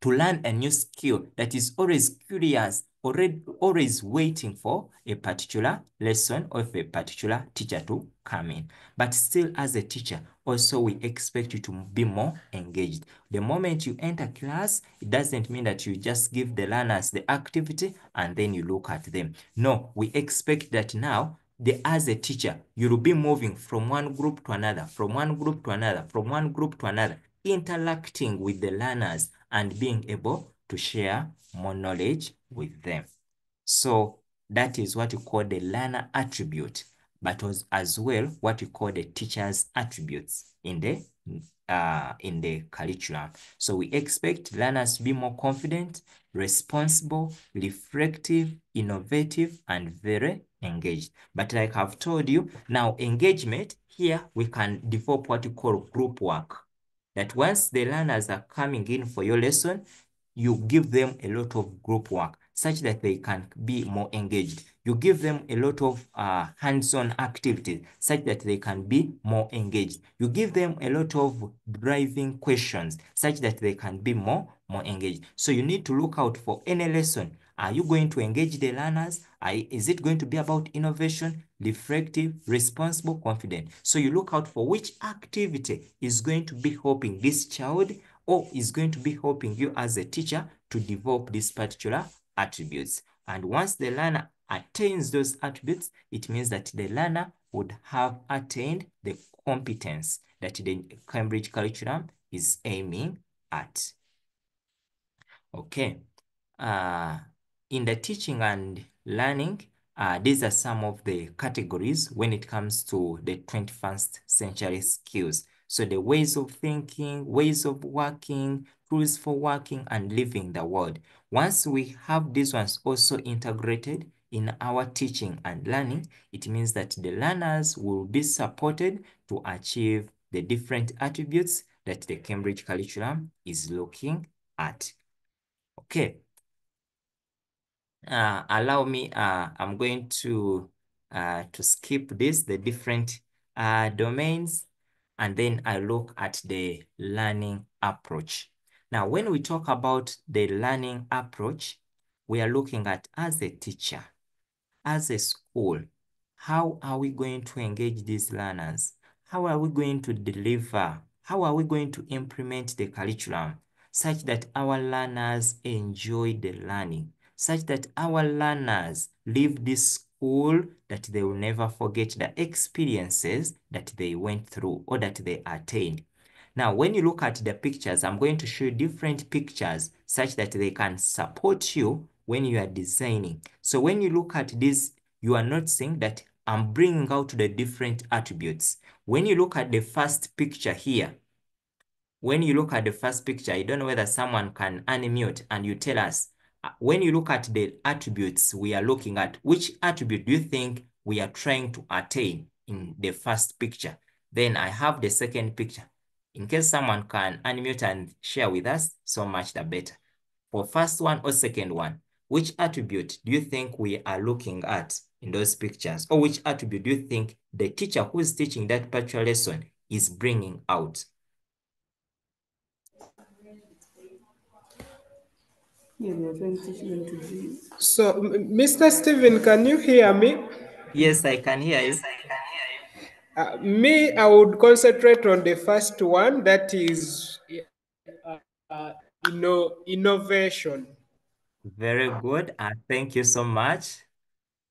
learn a new skill, that is always curious, always waiting for a particular lesson or for a particular teacher to come in. But still, as a teacher, also we expect you to be more engaged. The moment you enter class, it doesn't mean that you just give the learners the activity and then you look at them. No, we expect that now, as a teacher, you'll be moving from one group to another, from one group to another, from one group to another, interacting with the learners and being able to share more knowledge with them. So that is what you call the learner attribute, but as well what you call the teacher's attributes in the curriculum. So we expect learners to be more confident, responsible, reflective, innovative, and very engaged. But like I've told you, now engagement, here we can develop what you call group work. That once the learners are coming in for your lesson, you give them a lot of group work such that they can be more engaged. You give them a lot of hands-on activities such that they can be more engaged. You give them a lot of driving questions such that they can be more engaged. So you need to look out for any lesson. Are you going to engage the learners? Is it going to be about innovation, reflective, responsible, confident? So you look out for which activity is going to be helping this child or is going to be helping you as a teacher to develop these particular attributes. And once the learner attains those attributes, it means that the learner would have attained the competence that the Cambridge curriculum is aiming at. Okay. in the teaching and learning, these are some of the categories when it comes to the 21st century skills. So the ways of thinking, ways of working, tools for working and living the world. Once we have these ones also integrated in our teaching and learning, it means that the learners will be supported to achieve the different attributes that the Cambridge curriculum is looking at. Okay. Allow me, I'm going to skip this, the different domains, and then I look at the learning approach. Now, when we talk about the learning approach, we are looking at as a teacher, as a school, how are we going to engage these learners? How are we going to deliver? How are we going to implement the curriculum such that our learners enjoy the learning, such that our learners leave this school that they will never forget the experiences that they went through or that they attained? Now, when you look at the pictures, I'm going to show you different pictures such that they can support you when you are designing. So when you look at this, you are not saying that I'm bringing out the different attributes. When you look at the first picture here, when you look at the first picture, I don't know whether someone can unmute and you tell us, when you look at the attributes we are looking at, which attribute do you think we are trying to attain in the first picture? Then I have the second picture. In case someone can unmute and share with us, so much the better. For first one or second one, which attribute do you think we are looking at in those pictures? Or which attribute do you think the teacher who is teaching that particular lesson is bringing out? So, Mr. Steven, can you hear me? Yes, I can hear you. Me, I would concentrate on the first one, that is innovation. Very good. Thank you so much.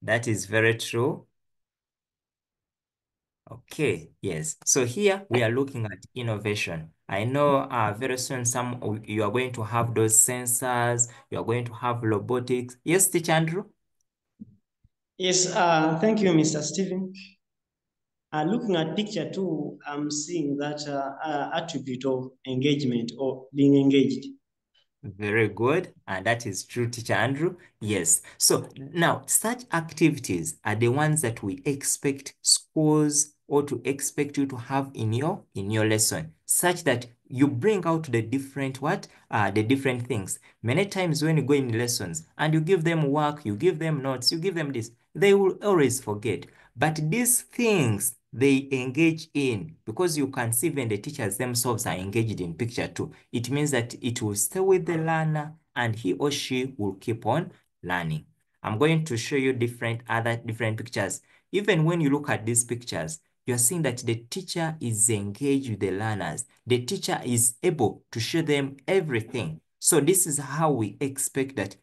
That is very true. Okay, yes. So here we are looking at innovation. I know very soon you are going to have those sensors, you are going to have robotics. Yes, Teacher Andrew? Yes, thank you, Mr. Stephen. Looking at picture two, I'm seeing that attribute of engagement or being engaged. Very good. And that is true, Teacher Andrew. Yes. So now such activities are the ones that we expect schools or to expect you to have in your lesson, such that you bring out the different the different things. Many times when you go in lessons and you give them work, you give them notes, you give them this, they will always forget. But these things they engage in, because you can see when the teachers themselves are engaged in picture two, it means that it will stay with the learner and he or she will keep on learning. I'm going to show you different pictures. Even when you look at these pictures, you're seeing that the teacher is engaged with the learners. The teacher is able to show them everything. So this is how we expect that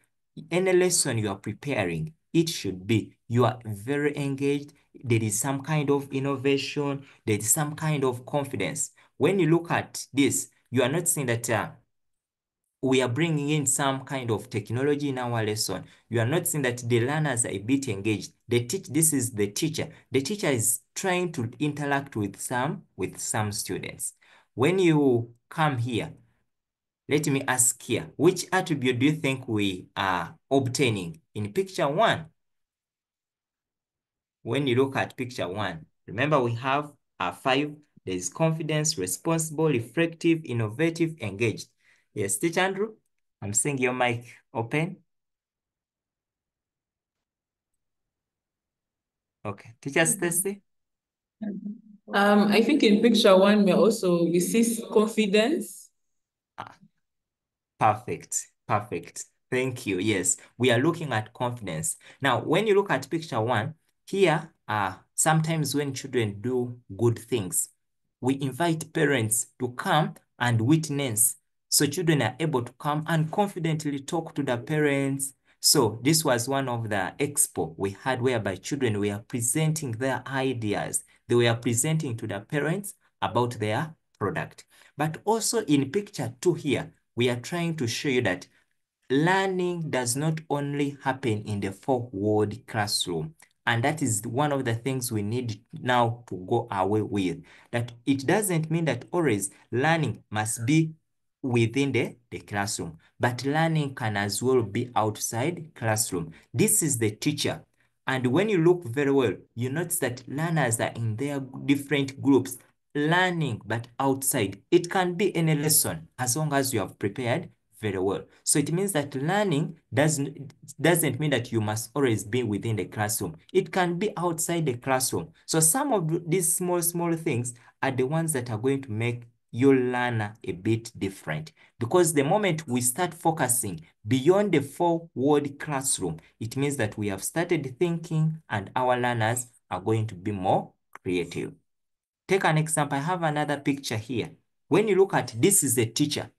any lesson you are preparing, it should be you are very engaged. There is some kind of innovation. There is some kind of confidence. When you look at this, you are not saying that we are bringing in some kind of technology in our lesson. You are not saying that the learners are a bit engaged. This is the teacher. The teacher is trying to interact with some students. When you come here, let me ask here, which attribute do you think we are obtaining in picture one? When you look at picture one, remember we have five. There is confidence, responsible, reflective, innovative, engaged. Yes, Teacher Andrew, I'm seeing your mic open. Okay, Teacher Stacy. I think in picture one, we see confidence. Perfect, perfect. Thank you. Yes, we are looking at confidence. Now, when you look at picture one, here, sometimes when children do good things, we invite parents to come and witness. So children are able to come and confidently talk to the parents. So this was one of the expo we had whereby children were presenting their ideas. They were presenting to the parents about their product. But also in picture two here, we are trying to show you that learning does not only happen in the four-wall classroom. And that is one of the things we need now to go away with. That it doesn't mean that always learning must be within the classroom, but learning can as well be outside classroom. This is the teacher. And when you look very well, you notice that learners are in their different groups learning, but outside. It can be any lesson as long as you have prepared very well. So it means that learning doesn't mean that you must always be within the classroom. It can be outside the classroom. So some of these small things are the ones that are going to make your learner a bit different. Because the moment we start focusing beyond the four-wall classroom, it means that we have started thinking and our learners are going to be more creative. Take an example. I have another picture here. When you look at this is the teacher.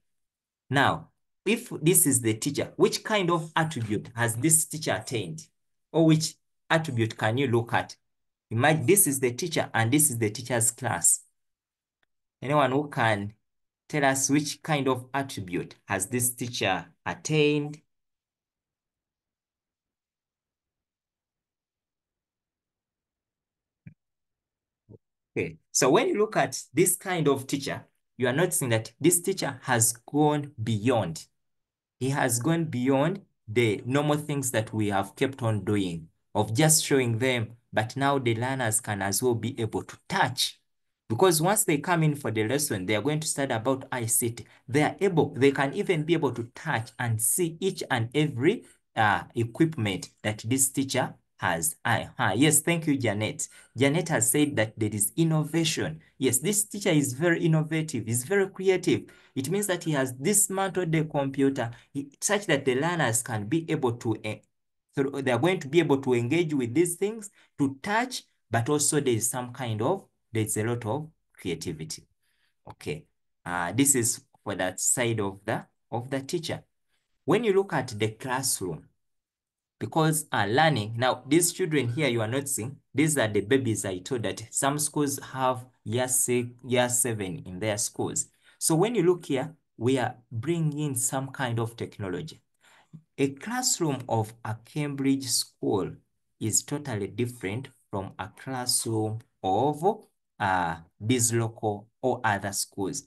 Now, if this is the teacher, which kind of attribute has this teacher attained? Or which attribute can you look at? Imagine this is the teacher and this is the teacher's class. Anyone who can tell us which kind of attribute has this teacher attained? Okay, so when you look at this kind of teacher, you are noticing that this teacher has gone beyond. He has gone beyond the normal things that we have kept on doing of just showing them, but now the learners can as well be able to touch. Because once they come in for the lesson, they are going to study about ICT. They can even be able to touch and see each and every equipment that this teacher has. Yes, thank you, Janet. Janet has said that there is innovation. Yes, this teacher is very innovative, he's very creative. It means that he has dismantled the computer such that the learners can be able to, so they are going to be able to engage with these things, to touch, but also there's a lot of creativity. Okay, this is for that side of the teacher. When you look at the classroom, because learning, now these children here you are noticing, these are the babies I told that some schools have year 6, year 7 in their schools. So when you look here, we are bringing in some kind of technology. A classroom of a Cambridge school is totally different from a classroom of these local or other schools.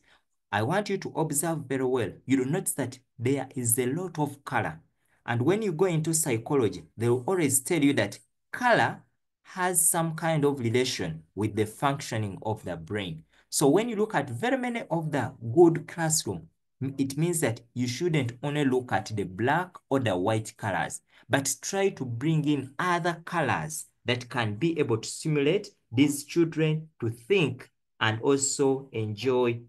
I want you to observe very well. You will notice that there is a lot of color. And when you go into psychology, they will always tell you that color has some kind of relation with the functioning of the brain. So when you look at very many of the good classroom, it means that you shouldn't only look at the black or the white colors, but try to bring in other colors that can be able to stimulate these children to think and also enjoy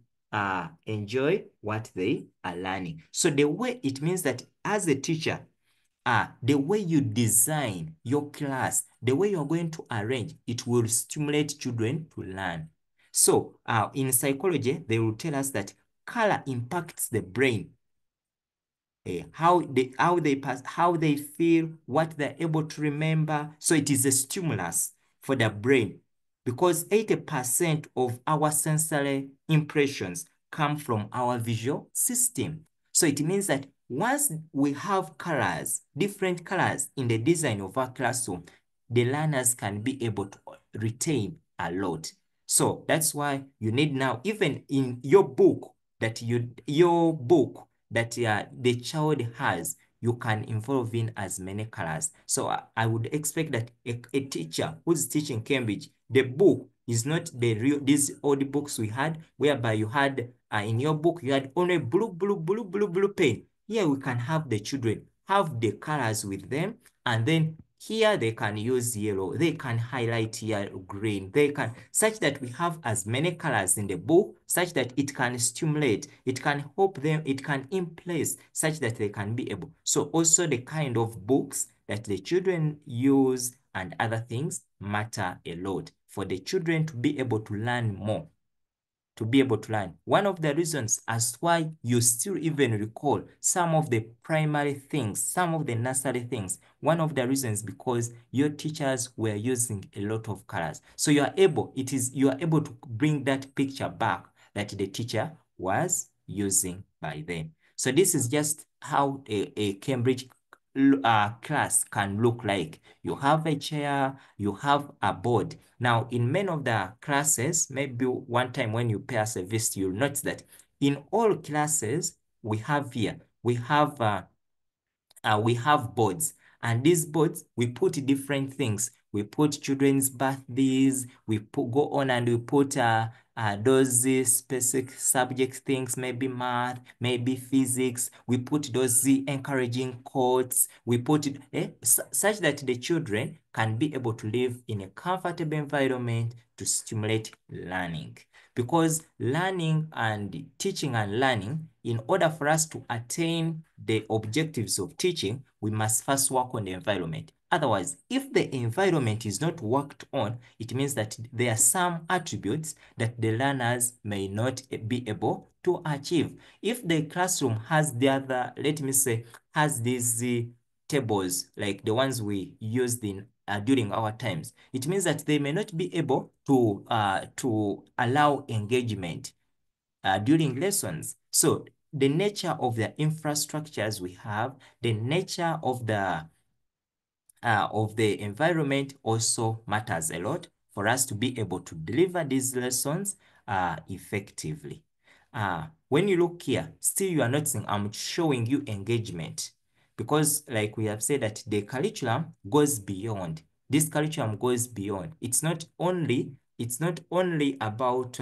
what they are learning. So the way it means that as a teacher, the way you design your class, the way you're going to arrange, it will stimulate children to learn. So in psychology, they will tell us that color impacts the brain. How they feel, what they're able to remember. So it is a stimulus for the brain because 80% of our sensory impressions come from our visual system. So it means that once we have colors, different colors in the design of our classroom, the learners can be able to retain a lot. So that's why you need now, even in your book that the child has, you can involve in as many colors. So I would expect that a teacher who's teaching Cambridge, the book is not these old books we had, whereby you had, in your book, you had only blue pen. Here we can have the children have the colors with them, and then here they can use yellow, they can highlight here green, they can, such that we have as many colors in the book, such that it can stimulate, it can help them, it can in place, such that they can be able. So also the kind of books that the children use and other things matter a lot for the children to be able to learn more. One of the reasons as why you still even recall some of the primary things, some of the nursery things, one of the reasons because your teachers were using a lot of colors. So you are able to bring that picture back that the teacher was using by then. So this is just how a Cambridge class can look like. You have a chair, you have a board. Now, in many of the classes, maybe one time when you pay us a visit, you'll notice that in all classes we have here, we have boards, and these boards we put different things. We put children's birthdays, go on and we put those specific subject things, maybe math, maybe physics. We put those encouraging quotes. We put it such that the children can be able to live in a comfortable environment to stimulate learning. Because learning and teaching and learning, in order for us to attain the objectives of teaching, we must first work on the environment. Otherwise, if the environment is not worked on, it means that there are some attributes that the learners may not be able to achieve. If the classroom has the other, let me say, has these tables like the ones we used in during our times, it means that they may not be able to allow engagement during lessons. So the nature of the infrastructures we have, the nature of the environment also matters a lot for us to be able to deliver these lessons effectively. When you look here, still you are noticing I'm showing you engagement, because like we have said that the curriculum goes beyond. This curriculum goes beyond. It's not only about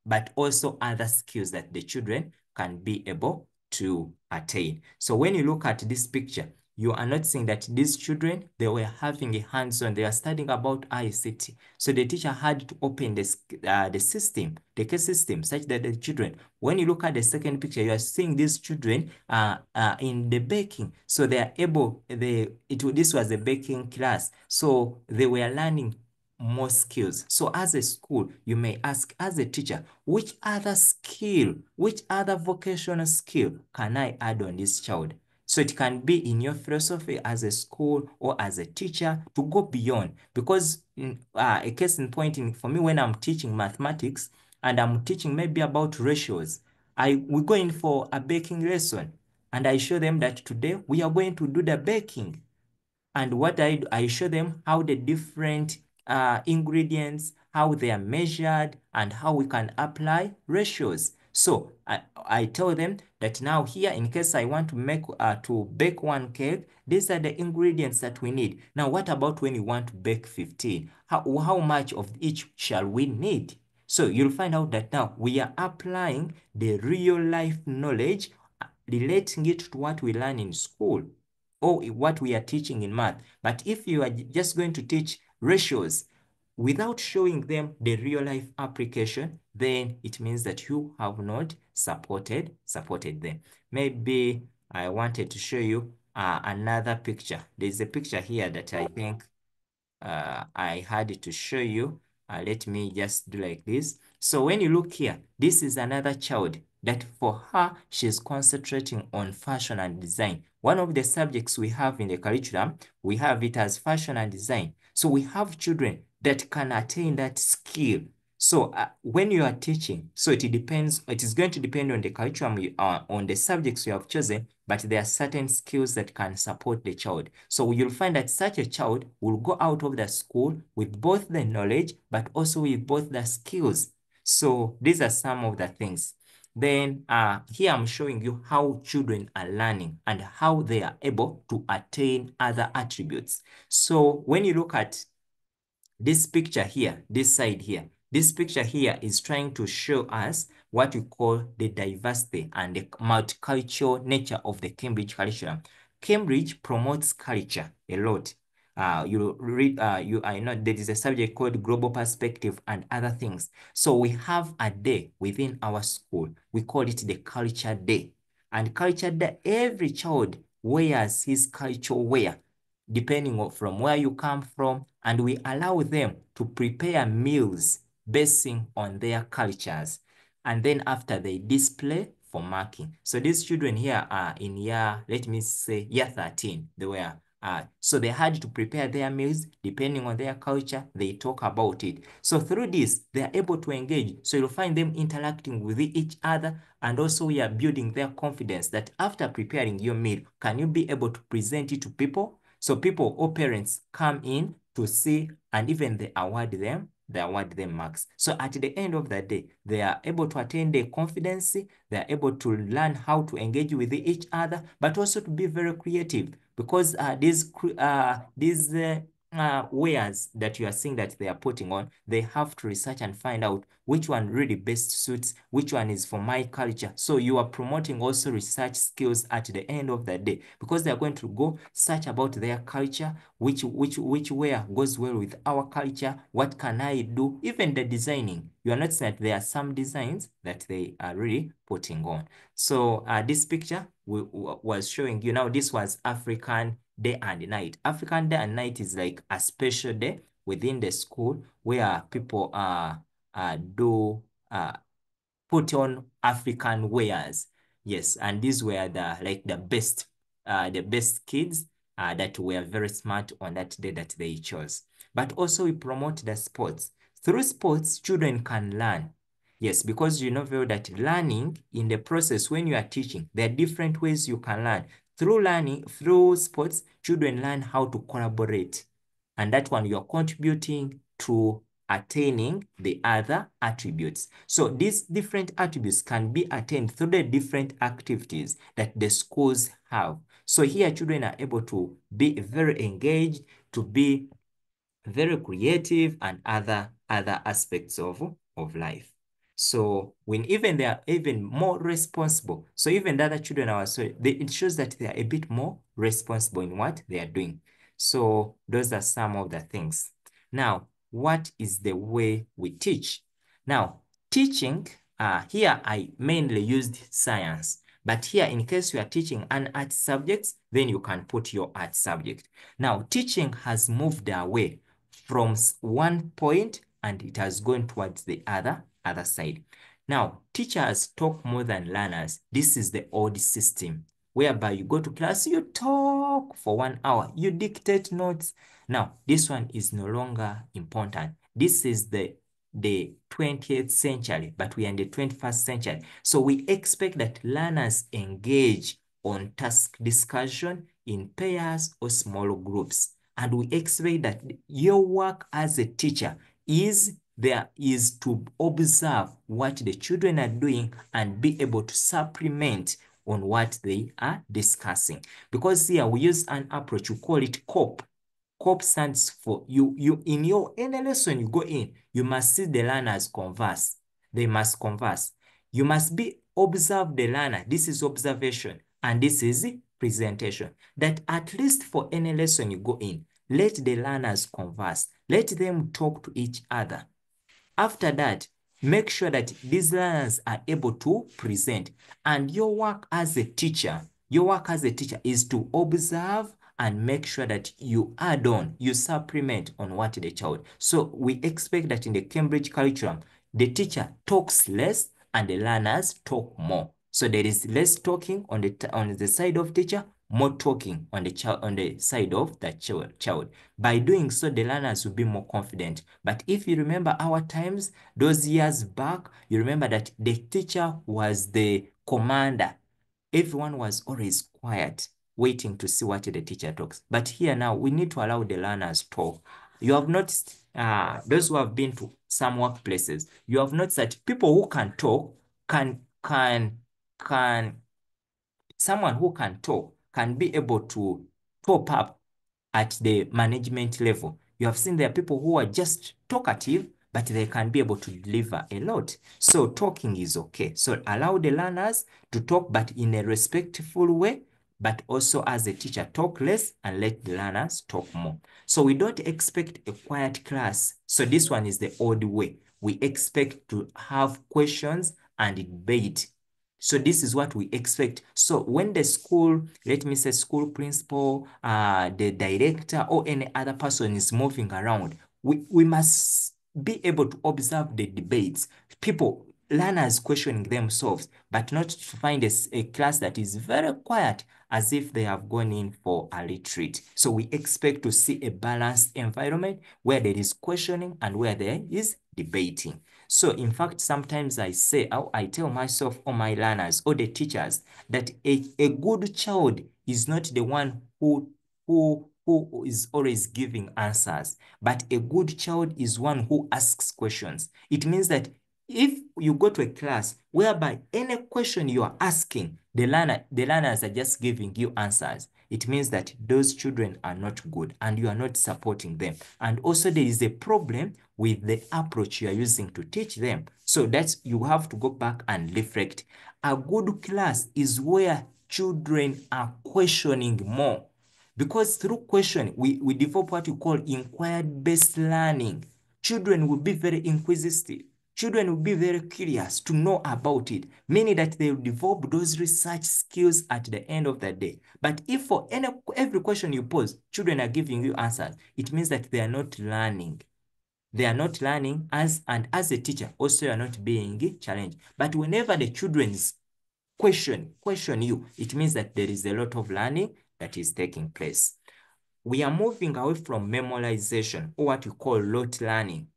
but also other skills that the children can be able to attain. So when you look at this picture, you are noticing that these children, they were having a hands-on, they are studying about ICT. So the teacher had to open the system, the case system, such that the children, when you look at the second picture, you are seeing these children in the baking. So they are able, this was a baking class. So they were learning more skills. So as a school, you may ask, as a teacher, which other skill, which other vocational skill can I add on this child? So it can be in your philosophy as a school or as a teacher to go beyond. Because a case in point, for me, when I'm teaching mathematics and I'm teaching maybe about ratios, we go in for a baking lesson and I show them that today we are going to do the baking. And what I show them how the different ingredients, how they are measured, and how we can apply ratios. So I tell them that now here, in case I want to make to bake one cake, these are the ingredients that we need. Now, what about when you want to bake 15? How much of each shall we need? So you'll find out that now we are applying the real life knowledge, relating it to what we learn in school or what we are teaching in math. But if you are just going to teach ratios without showing them the real life application, then it means that you have not supported them. Maybe I wanted to show you another picture. There's a picture here that I think I had to show you. Let me just do like this. So when you look here, this is another child that for her, she's concentrating on fashion and design. One of the subjects we have in the curriculum, we have it as fashion and design. So we have children that can attain that skill. So when you are teaching, so it is going to depend on the curriculum, on the subjects you have chosen, but there are certain skills that can support the child. So you'll find that such a child will go out of the school with both the knowledge, but also with both the skills. So these are some of the things. Then here I'm showing you how children are learning and how they are able to attain other attributes. So when you look at this picture here, this side here, this picture here is trying to show us what we call the diversity and the multicultural nature of the Cambridge curriculum. Cambridge promotes culture a lot. You read, I know there is a subject called global perspective and other things. So we have a day within our school. We call it the culture day. And culture day, every child wears his cultural wear, depending on from where you come from, and we allow them to prepare meals basing on their cultures. And then after they display for marking. So these children here are in year, let me say year 13. They were So they had to prepare their meals depending on their culture. They talk about it. So through this, they are able to engage. So you'll find them interacting with each other, and also we are building their confidence that after preparing your meal, can you be able to present it to people? So people or parents come in to see, and even they award them marks. So at the end of the day, they are able to attain their confidence, they are able to learn how to engage with each other, but also to be very creative, because these wares that you are seeing that they are putting on, they have to research and find out which one really best suits, which one is for my culture. So you are promoting also research skills at the end of the day, because they are going to go search about their culture, which wear goes well with our culture, what can I do, even the designing. You are not saying that there are some designs that they are really putting on. So this picture was showing you, now this was African Day and Night. African Day and Night is like a special day within the school where people do put on African wares. Yes, and these were the best kids that were very smart on that day that they chose. But also we promote the sports. Through sports, children can learn. Yes, because you know very that learning in the process when you are teaching, there are different ways you can learn. Through learning, through sports, children learn how to collaborate. And that one you're contributing to attaining the other attributes. So these different attributes can be attained through the different activities that the schools have. So here children are able to be very engaged, to be very creative, and other aspects of life. So when even they are even more responsible, so even the other children are also, it shows that they are a bit more responsible in what they are doing. So those are some of the things. Now, what is the way we teach? Now, teaching, here I mainly used science, but here in case you are teaching an art subject, then you can put your art subject. Now, teaching has moved away from one point and it has gone towards the other side. Now, teachers talk more than learners. This is the old system whereby you go to class, you talk for 1 hour, you dictate notes. Now, this one is no longer important. This is the 20th century, but we are in the 21st century. So we expect that learners engage on task discussion in pairs or small groups. And we expect that your work as a teacher is to observe what the children are doing and be able to supplement on what they are discussing. Because here we use an approach, we call it COP. COP stands for in your any lesson you go in, you must see the learners converse. They must converse. You must observe the learner. This is observation and this is presentation. That at least for any lesson you go in, let the learners converse. Let them talk to each other. After that, make sure that these learners are able to present. And your work as a teacher is to observe and make sure that you add on, you supplement on what the child. So we expect that in the Cambridge curriculum, the teacher talks less and the learners talk more. So there is less talking on the side of teacher, more talking on the side of the child. By doing so, the learners will be more confident. But if you remember our times, those years back, you remember that the teacher was the commander. Everyone was always quiet, waiting to see what the teacher talks. But here now, we need to allow the learners talk. You have noticed, those who have been to some workplaces, you have noticed that people who can talk can someone who can talk can be able to top up at the management level. You have seen there are people who are just talkative, but they can be able to deliver a lot. So talking is okay. So allow the learners to talk, but in a respectful way, but also as a teacher, talk less and let the learners talk more. So we don't expect a quiet class. So this one is the old way. We expect to have questions and debate. So this is what we expect. So when the school, let me say school principal, the director or any other person is moving around, we must be able to observe the debates. People, learners questioning themselves, but not to find a class that is very quiet as if they have gone in for a retreat. So we expect to see a balanced environment where there is questioning and where there is debating. So in fact, sometimes I tell myself or my learners or the teachers that a good child is not the one who is always giving answers, but a good child is one who asks questions. It means that if you go to a class whereby any question you are asking, the learners are just giving you answers, it means that those children are not good and you are not supporting them. And also there is a problem with the approach you are using to teach them. So you have to go back and reflect. A good class is where children are questioning more. Because through question, we develop what we call inquiry-based learning. Children will be very inquisitive. Children will be very curious to know about it, meaning that they will develop those research skills at the end of the day. But if for every question you pose, children are giving you answers, it means that they are not learning. They are not learning, and as a teacher, also you are not being challenged. But whenever the children's question you, it means that there is a lot of learning that is taking place. We are moving away from memorization, or what we call rote learning,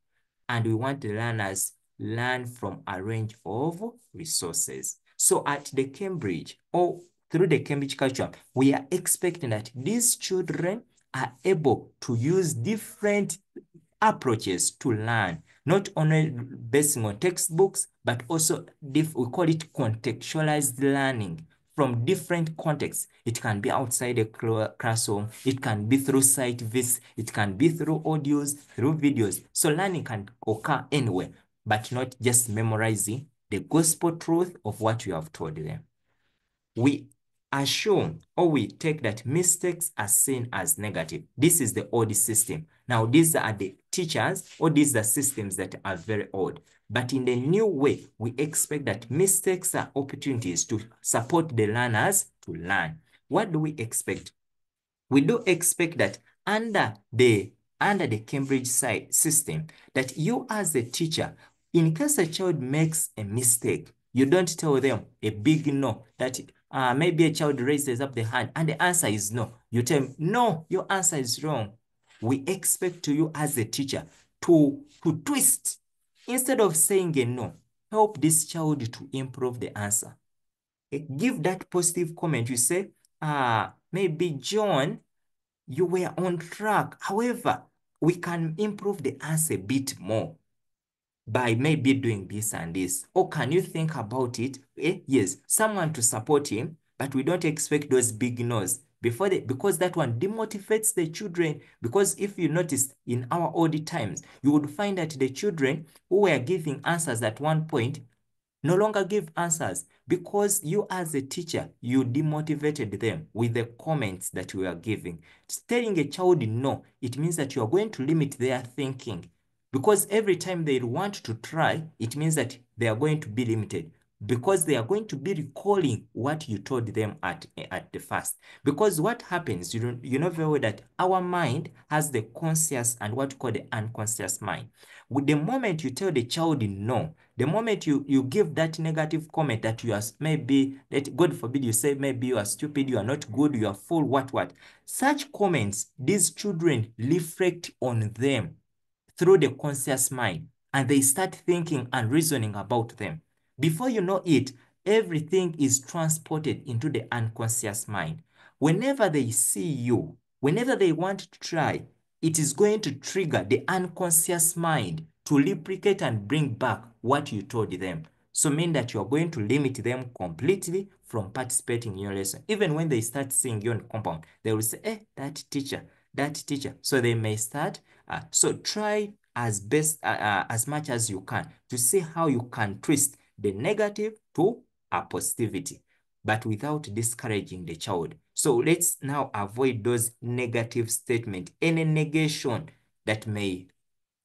and we want the learners learn from a range of resources. So at the Cambridge, or through the Cambridge curriculum, we are expecting that these children are able to use different approaches to learn, not only basing on textbooks, but also we call it contextualized learning from different contexts. It can be outside a classroom, it can be through site visits, it can be through audios, through videos. So learning can occur anywhere, but not just memorizing the gospel truth of what you have told them. We assume or we take that mistakes are seen as negative. This is the old system. Now, these are the teachers or these are systems that are very old. But in the new way, we expect that mistakes are opportunities to support the learners to learn. What do we expect? We do expect that under the Cambridge side system, that you as a teacher, in case a child makes a mistake, you don't tell them a big no, that maybe a child raises up the hand and the answer is no. You tell him, no, your answer is wrong. We expect you as a teacher to twist. Instead of saying a no, help this child to improve the answer. Give that positive comment. You say, maybe John, you were on track. However, we can improve the answer a bit more by maybe doing this and this. Or can you think about it? Yes, someone to support him, but we don't expect those big no's because that one demotivates the children. Because if you notice in our old times, you would find that the children who were giving answers at one point no longer give answers because you as a teacher, you demotivated them with the comments that you are giving. Telling a child no, it means that you are going to limit their thinking because every time they want to try, it means that they are going to be limited because they are going to be recalling what you told them at the first. Because what happens, you know very well that our mind has the conscious and what you call the unconscious mind. With the moment you tell the child no, the moment you give that negative comment that you are maybe, that God forbid you say maybe you are stupid, you are not good, you are fool, what. Such comments, these children reflect on them through the conscious mind and they start thinking and reasoning about them. Before you know it, everything is transported into the unconscious mind. Whenever they see you, whenever they want to try, it is going to trigger the unconscious mind to replicate and bring back what you told them. So mean that you are going to limit them completely from participating in your lesson. Even when they start seeing you on compound, they will say, that teacher. So they may start. So try as much as you can to see how you can twist the negative to a positivity, but without discouraging the child. So let's now avoid those negative statements, any negation that may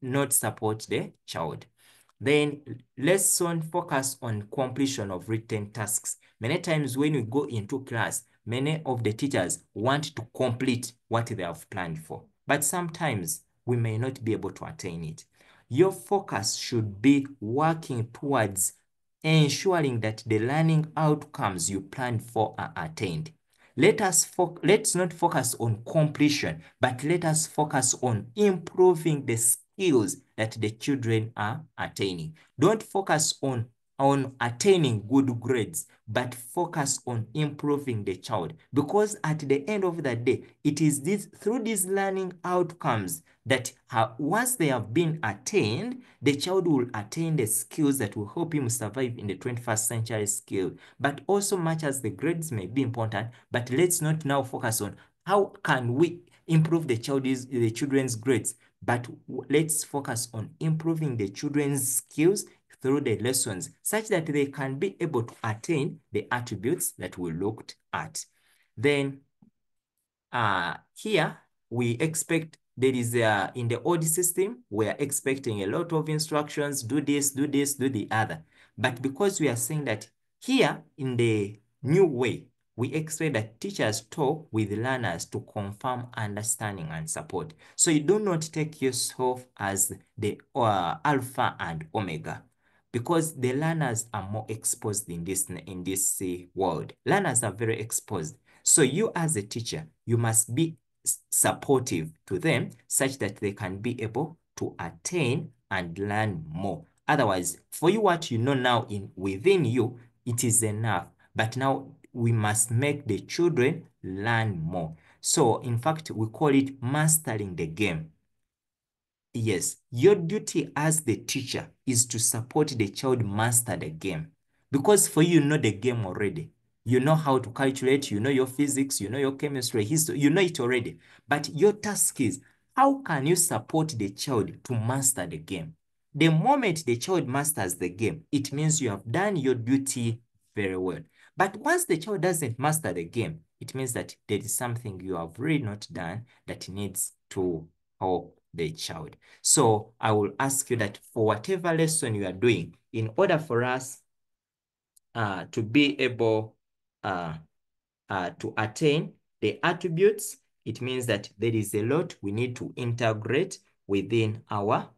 not support the child. Then lesson focus on completion of written tasks. Many times when we go into class, many of the teachers want to complete what they have planned for, but sometimes we may not be able to attain it. Your focus should be working towards ensuring that the learning outcomes you planned for are attained. Let's not focus on completion, but let us focus on improving the skills that the children are attaining. Don't focus on attaining good grades, but focus on improving the child. Because at the end of the day, it is through these learning outcomes that once they have been attained, the child will attain the skills that will help him survive in the 21st century skill. But also, much as the grades may be important, but let's not now focus on how can we improve the children's grades, but let's focus on improving the children's skills through the lessons such that they can be able to attain the attributes that we looked at. Then here we expect there is in the old system, we are expecting a lot of instructions, do this, do this, do the other. But because we are saying that here in the new way, we expect that teachers talk with learners to confirm understanding and support. So you do not take yourself as the alpha and omega, because the learners are more exposed in this world. Learners are very exposed. So you as a teacher, you must be supportive to them such that they can be able to attain and learn more. Otherwise, for you, what you know now within you, it is enough. But now we must make the children learn more. So in fact, we call it mastering the game. Yes, your duty as the teacher is to support the child master the game. Because for you know the game already. You know how to calculate, you know your physics, you know your chemistry, history, you know it already. But your task is, how can you support the child to master the game? The moment the child masters the game, it means you have done your duty very well. But once the child doesn't master the game, it means that there is something you have really not done that needs to help the child. So I will ask you that for whatever lesson you are doing, in order for us to be able to attain the attributes, it means that there is a lot we need to integrate within our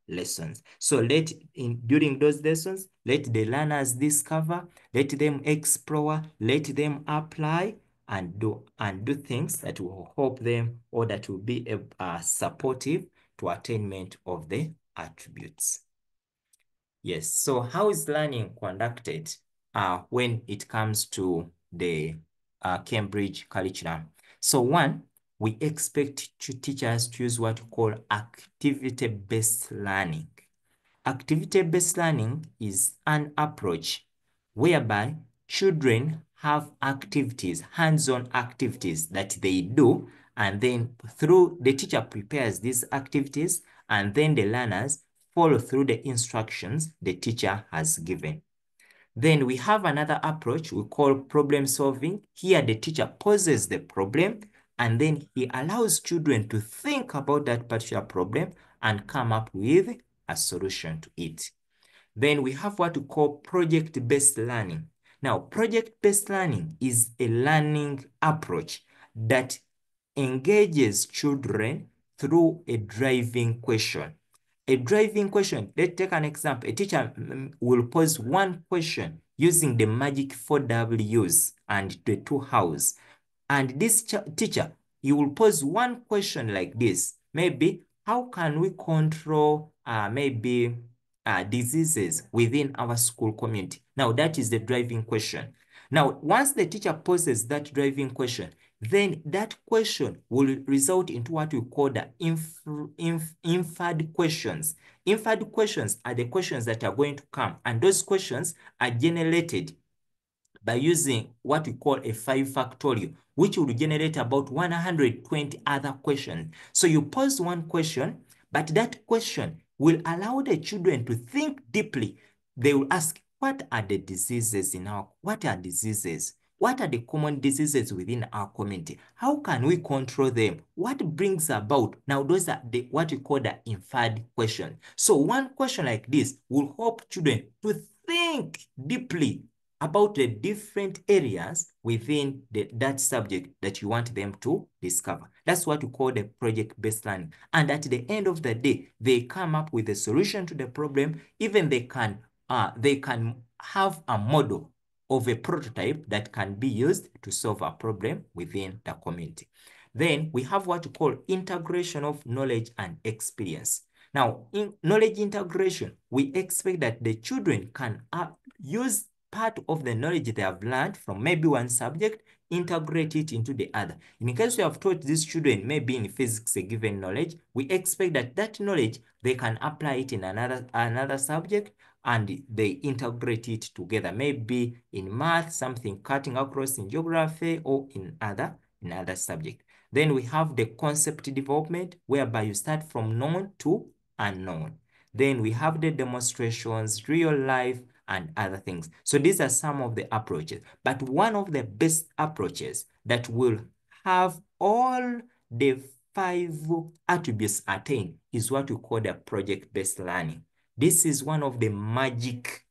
lessons. So during those lessons, let the learners discover, let them explore, let them apply, and do things that will help them or that will be supportive to attainment of the attributes. Yes, so how is learning conducted when it comes to the Cambridge curriculum? So one, we expect teachers to use what we call activity-based learning. Activity-based learning is an approach whereby children have activities, hands-on activities that they do, and then through the teacher prepares these activities, and then the learners follow through the instructions the teacher has given. Then we have another approach we call problem solving. Here the teacher poses the problem, and then he allows children to think about that particular problem and come up with a solution to it. Then we have what we call project-based learning. Now, project-based learning is a learning approach that engages children through a driving question. A driving question, let's take an example. A teacher will pose one question using the magic 4Ws and the 2 hows. And this teacher, he will pose one question like this. Maybe, how can we control diseases within our school community? Now, that is the driving question. Now, once the teacher poses that driving question, then that question will result into what we call the inferred questions. Inferred questions are the questions that are going to come, and those questions are generated by using what we call a 5 factorial, which will generate about 120 other questions. So you pose one question, but that question will allow the children to think deeply. They will ask, what are the diseases what are diseases? What are the common diseases within our community? How can we control them? What brings about? Now, those are what we call the inferred question. So one question like this will help children to think deeply about the different areas within that subject that you want them to discover. That's what we call the project-based learning. And at the end of the day, they come up with a solution to the problem. Even they can they can have a model of a prototype that can be used to solve a problem within the community. Then we have what we call integration of knowledge and experience. Now, in knowledge integration, we expect that the children can use part of the knowledge they have learned from maybe one subject, integrate it into the other. In case we have taught these children maybe in physics a given knowledge, we expect that that knowledge they can apply it in another subject and they integrate it together. Maybe in math, something cutting across in geography or in other subject. Then we have the concept development, whereby you start from known to unknown. Then we have the demonstrations, real life, and other things. So these are some of the approaches. But one of the best approaches that will have all the 5 attributes attained is what we call the project-based learning. This is one of the magic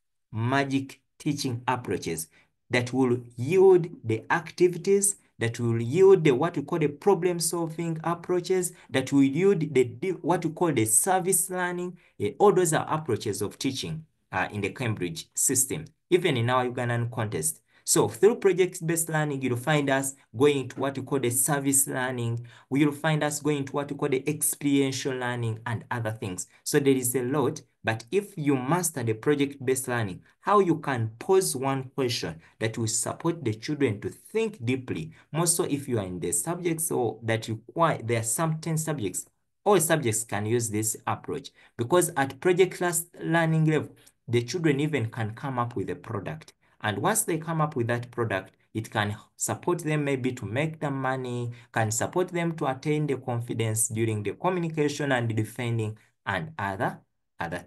teaching approaches that will yield the activities, that will yield the what we call the problem-solving approaches, that will yield the what we call the service learning. All those are approaches of teaching in the Cambridge system, even in our Ugandan context. So through project-based learning, you'll find us going to what we call the service learning. You'll find us going to what we call the experiential learning and other things. So there is a lot, but if you master the project-based learning, how you can pose one question that will support the children to think deeply, more so if you are in the subjects or that require, there are some 10 subjects, all subjects can use this approach, because at project class learning level, the children even can come up with a product. And once they come up with that product, it can support them maybe to make the money, can support them to attain the confidence during the communication and the defending and other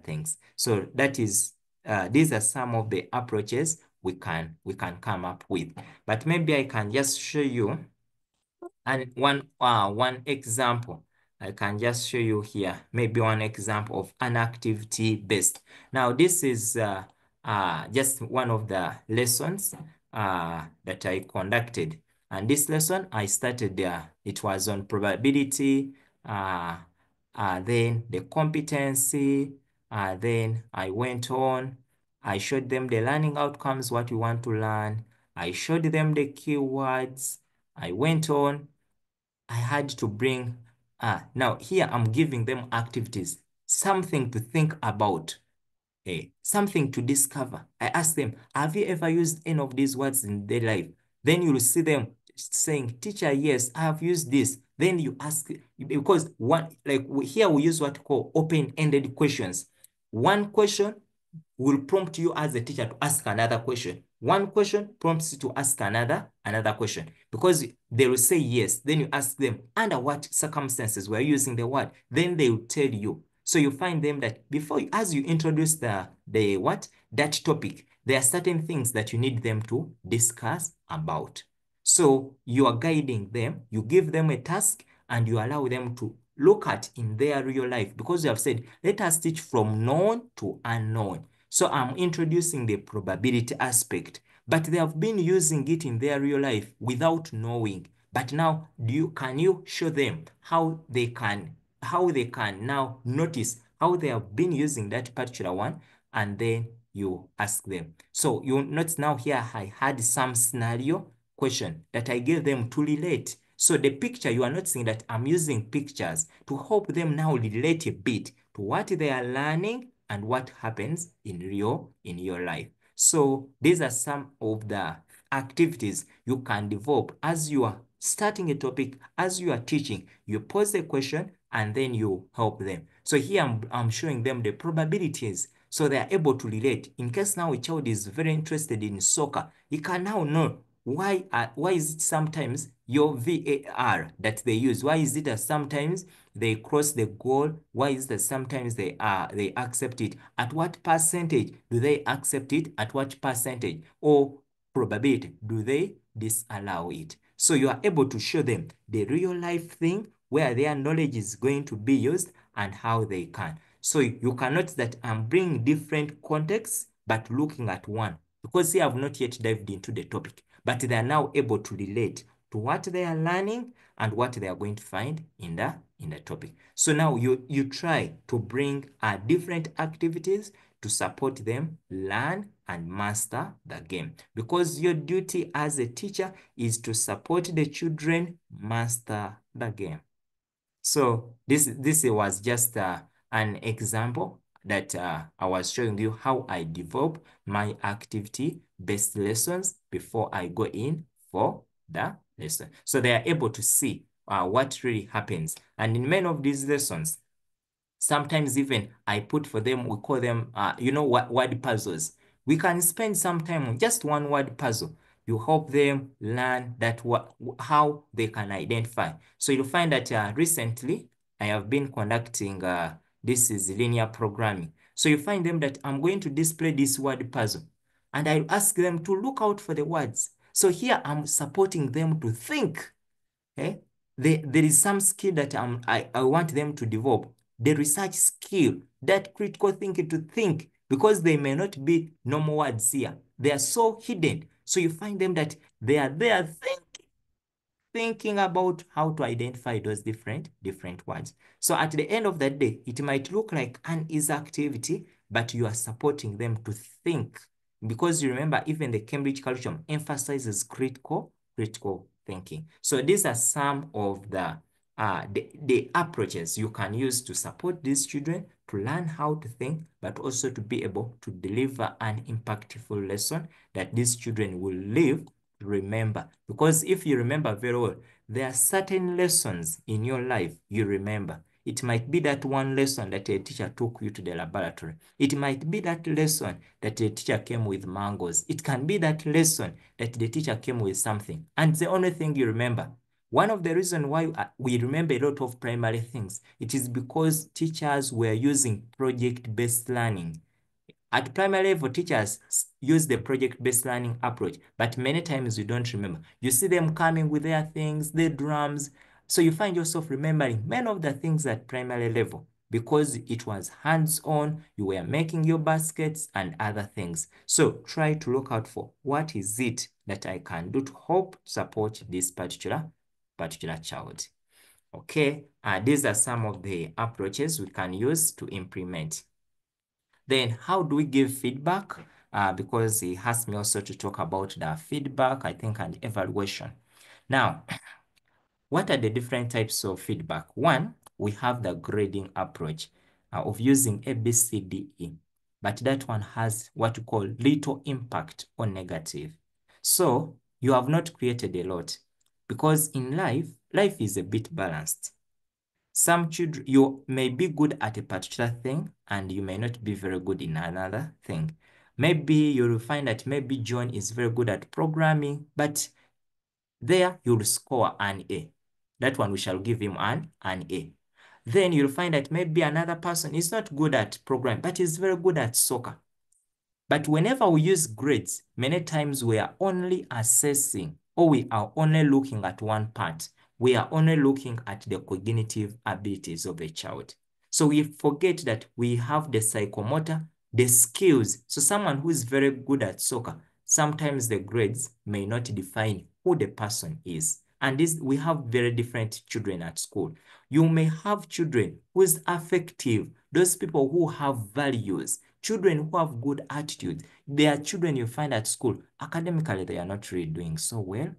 things. So that is, these are some of the approaches we can come up with. But maybe I can just show you and one example. I can just show you here, maybe one example of an activity based. Now, this is just one of the lessons that I conducted. And this lesson I started there. It was on probability, then the competency, then I went on. I showed them the learning outcomes, what we want to learn. I showed them the keywords. I went on. I had to bring, now here I'm giving them activities, something to think about, something to discover. I ask them, have you ever used any of these words in their life? Then you'll see them saying, teacher, yes, I have used this. Then you ask, because here we use what we call open-ended questions. One question will prompt you as a teacher to ask another question. One question prompts you to ask another question, because they will say yes. Then you ask them, under what circumstances we're using the word, then they will tell you. So you find them that before, as you introduce that topic, there are certain things that you need them to discuss about. So you are guiding them, you give them a task, and you allow them to look at in their real life, because you have said, let us teach from known to unknown. So I'm introducing the probability aspect, but they have been using it in their real life without knowing. But now, can you show them how they can now notice how they have been using that particular one, and then you ask them. So you notice now here I had some scenario question that I gave them to relate. So the picture, you are noticing that I'm using pictures to help them now relate a bit to what they are learning and what happens in your life. So these are some of the activities you can develop as you are starting a topic, as you are teaching. You pose a question and then you help them. So here I'm showing them the probabilities, so they are able to relate. In case now a child is very interested in soccer, he can now know why is it sometimes your VAR that they use? Why is it that sometimes they cross the goal? Why is it that sometimes they accept it? At what percentage do they accept it? At what percentage or probability do they disallow it? So you are able to show them the real life thing where their knowledge is going to be used and how they can. So you can notice that I'm bringing different contexts, but looking at one, because they have not yet dived into the topic, but they are now able to relate to what they are learning and what they are going to find in the topic. So now you try to bring different activities to support them learn and master the game, because your duty as a teacher is to support the children master the game. So this was just an example that I was showing you how I develop my activity-based lessons before I go in for the lesson. So they are able to see what really happens. And in many of these lessons, sometimes even I put for them, we call them, word puzzles. We can spend some time on just one word puzzle. You help them learn that how they can identify. So you'll find that recently I have been conducting, this is linear programming. So you find them that I'm going to display this word puzzle and I ask them to look out for the words. So here I'm supporting them to think. Okay? There is some skill that I want them to develop. The research skill, that critical thinking to think, because they may not be normal words here. They are so hidden. So you find them that they are there thinking about how to identify those different words. So at the end of that day, it might look like an easy activity, but you are supporting them to think. Because you remember, even the Cambridge curriculum emphasizes critical thinking. So these are some of the approaches you can use to support these children to learn how to think, but also to be able to deliver an impactful lesson that these children will live to remember. Because if you remember very well, there are certain lessons in your life you remember. It might be that one lesson that a teacher took you to the laboratory. It might be that lesson that the teacher came with mangoes. It can be that lesson that the teacher came with something. And the only thing you remember. One of the reasons why we remember a lot of primary things, it is because teachers were using project-based learning. At primary level, teachers use the project-based learning approach, but many times you don't remember. You see them coming with their things, their drums. So you find yourself remembering many of the things at primary level because it was hands-on, you were making your baskets and other things. So try to look out for what is it that I can do to help support this particular child. Okay, these are some of the approaches we can use to implement. Then how do we give feedback? Because he asked me also to talk about the feedback, I think, and evaluation. Now, what are the different types of feedback? One, we have the grading approach of using A, B, C, D, E. But that one has what we call little impact or negative. So you have not created a lot, because in life is a bit balanced. Some children, you may be good at a particular thing and you may not be very good in another thing. Maybe you'll find that maybe John is very good at programming, but there you'll score an A. That one we shall give him an A. Then you'll find that maybe another person is not good at programming, but is very good at soccer. But whenever we use grades, many times we are only assessing, or we are only looking at one part. We are only looking at the cognitive abilities of a child. So we forget that we have the psychomotor, the skills. So someone who is very good at soccer, sometimes the grades may not define who the person is. And we have very different children at school. You may have children who is affective, those people who have values, children who have good attitude. They are children you find at school. Academically, they are not really doing so well.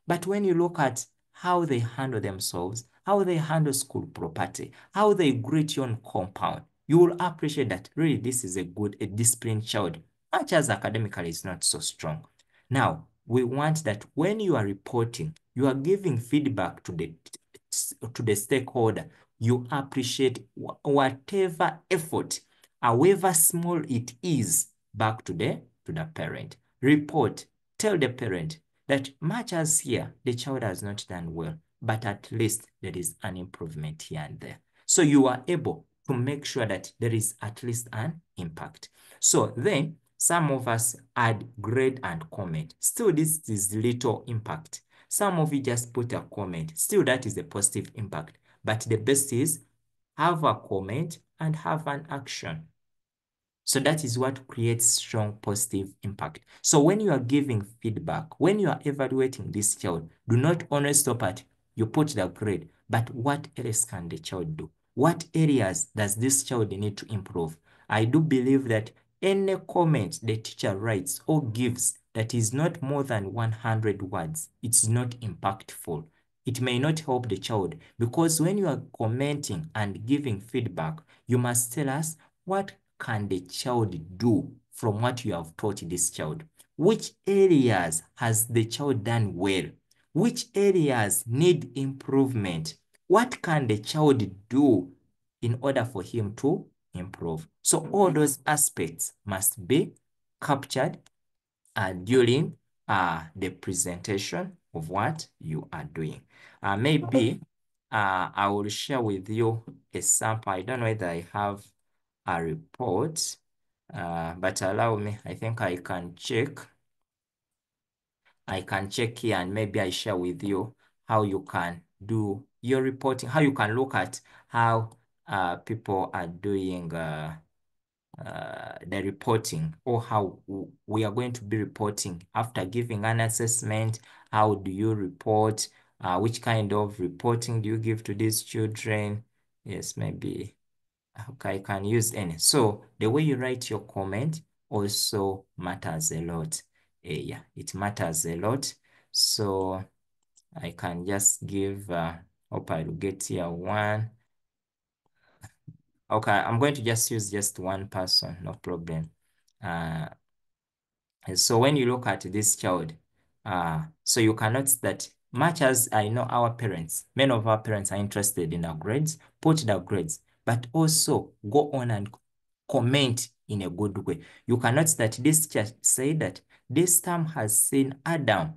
But when you look at how they handle themselves, how they handle school property, how they greet you on compound, you will appreciate that really this is a disciplined child, much as academically is not so strong. Now, we want that when you are reporting, you are giving feedback to the stakeholder. You appreciate whatever effort, however small it is, back to the parent. Report, tell the parent that much as here, the child has not done well, but at least there is an improvement here and there. So you are able to make sure that there is at least an impact. So then some of us add grade and comment. Still, this is little impact. Some of you just put a comment. Still, that is a positive impact. But the best is have a comment and have an action. So that is what creates strong positive impact. So when you are giving feedback, when you are evaluating this child, do not only stop at you put the grade, but what else can the child do? What areas does this child need to improve? I do believe that any comment the teacher writes or gives that is not more than 100 words, it's not impactful. It may not help the child, because when you are commenting and giving feedback, you must tell us what can the child do from what you have taught this child. Which areas has the child done well? Which areas need improvement? What can the child do in order for him to improve? So all those aspects must be captured during the presentation of what you are doing. Maybe I will share with you a sample. I don't know whether I have a report, but allow me, I think I can check. I can check here and maybe I share with you how you can do your reporting, how you can look at how people are doing the reporting, or how we are going to be reporting after giving an assessment. How do you report? Which kind of reporting do you give to these children? Yes, maybe okay, I can use any. So the way you write your comment also matters a lot. Yeah, it matters a lot. So I can just give, hope I'll get here one. Okay, I'm going to just use just one person, no problem. So when you look at this child, so you can notice that much as I know our parents, many of our parents are interested in our grades, put their grades, but also go on and comment in a good way. You can notice that this child said that this term has seen Adam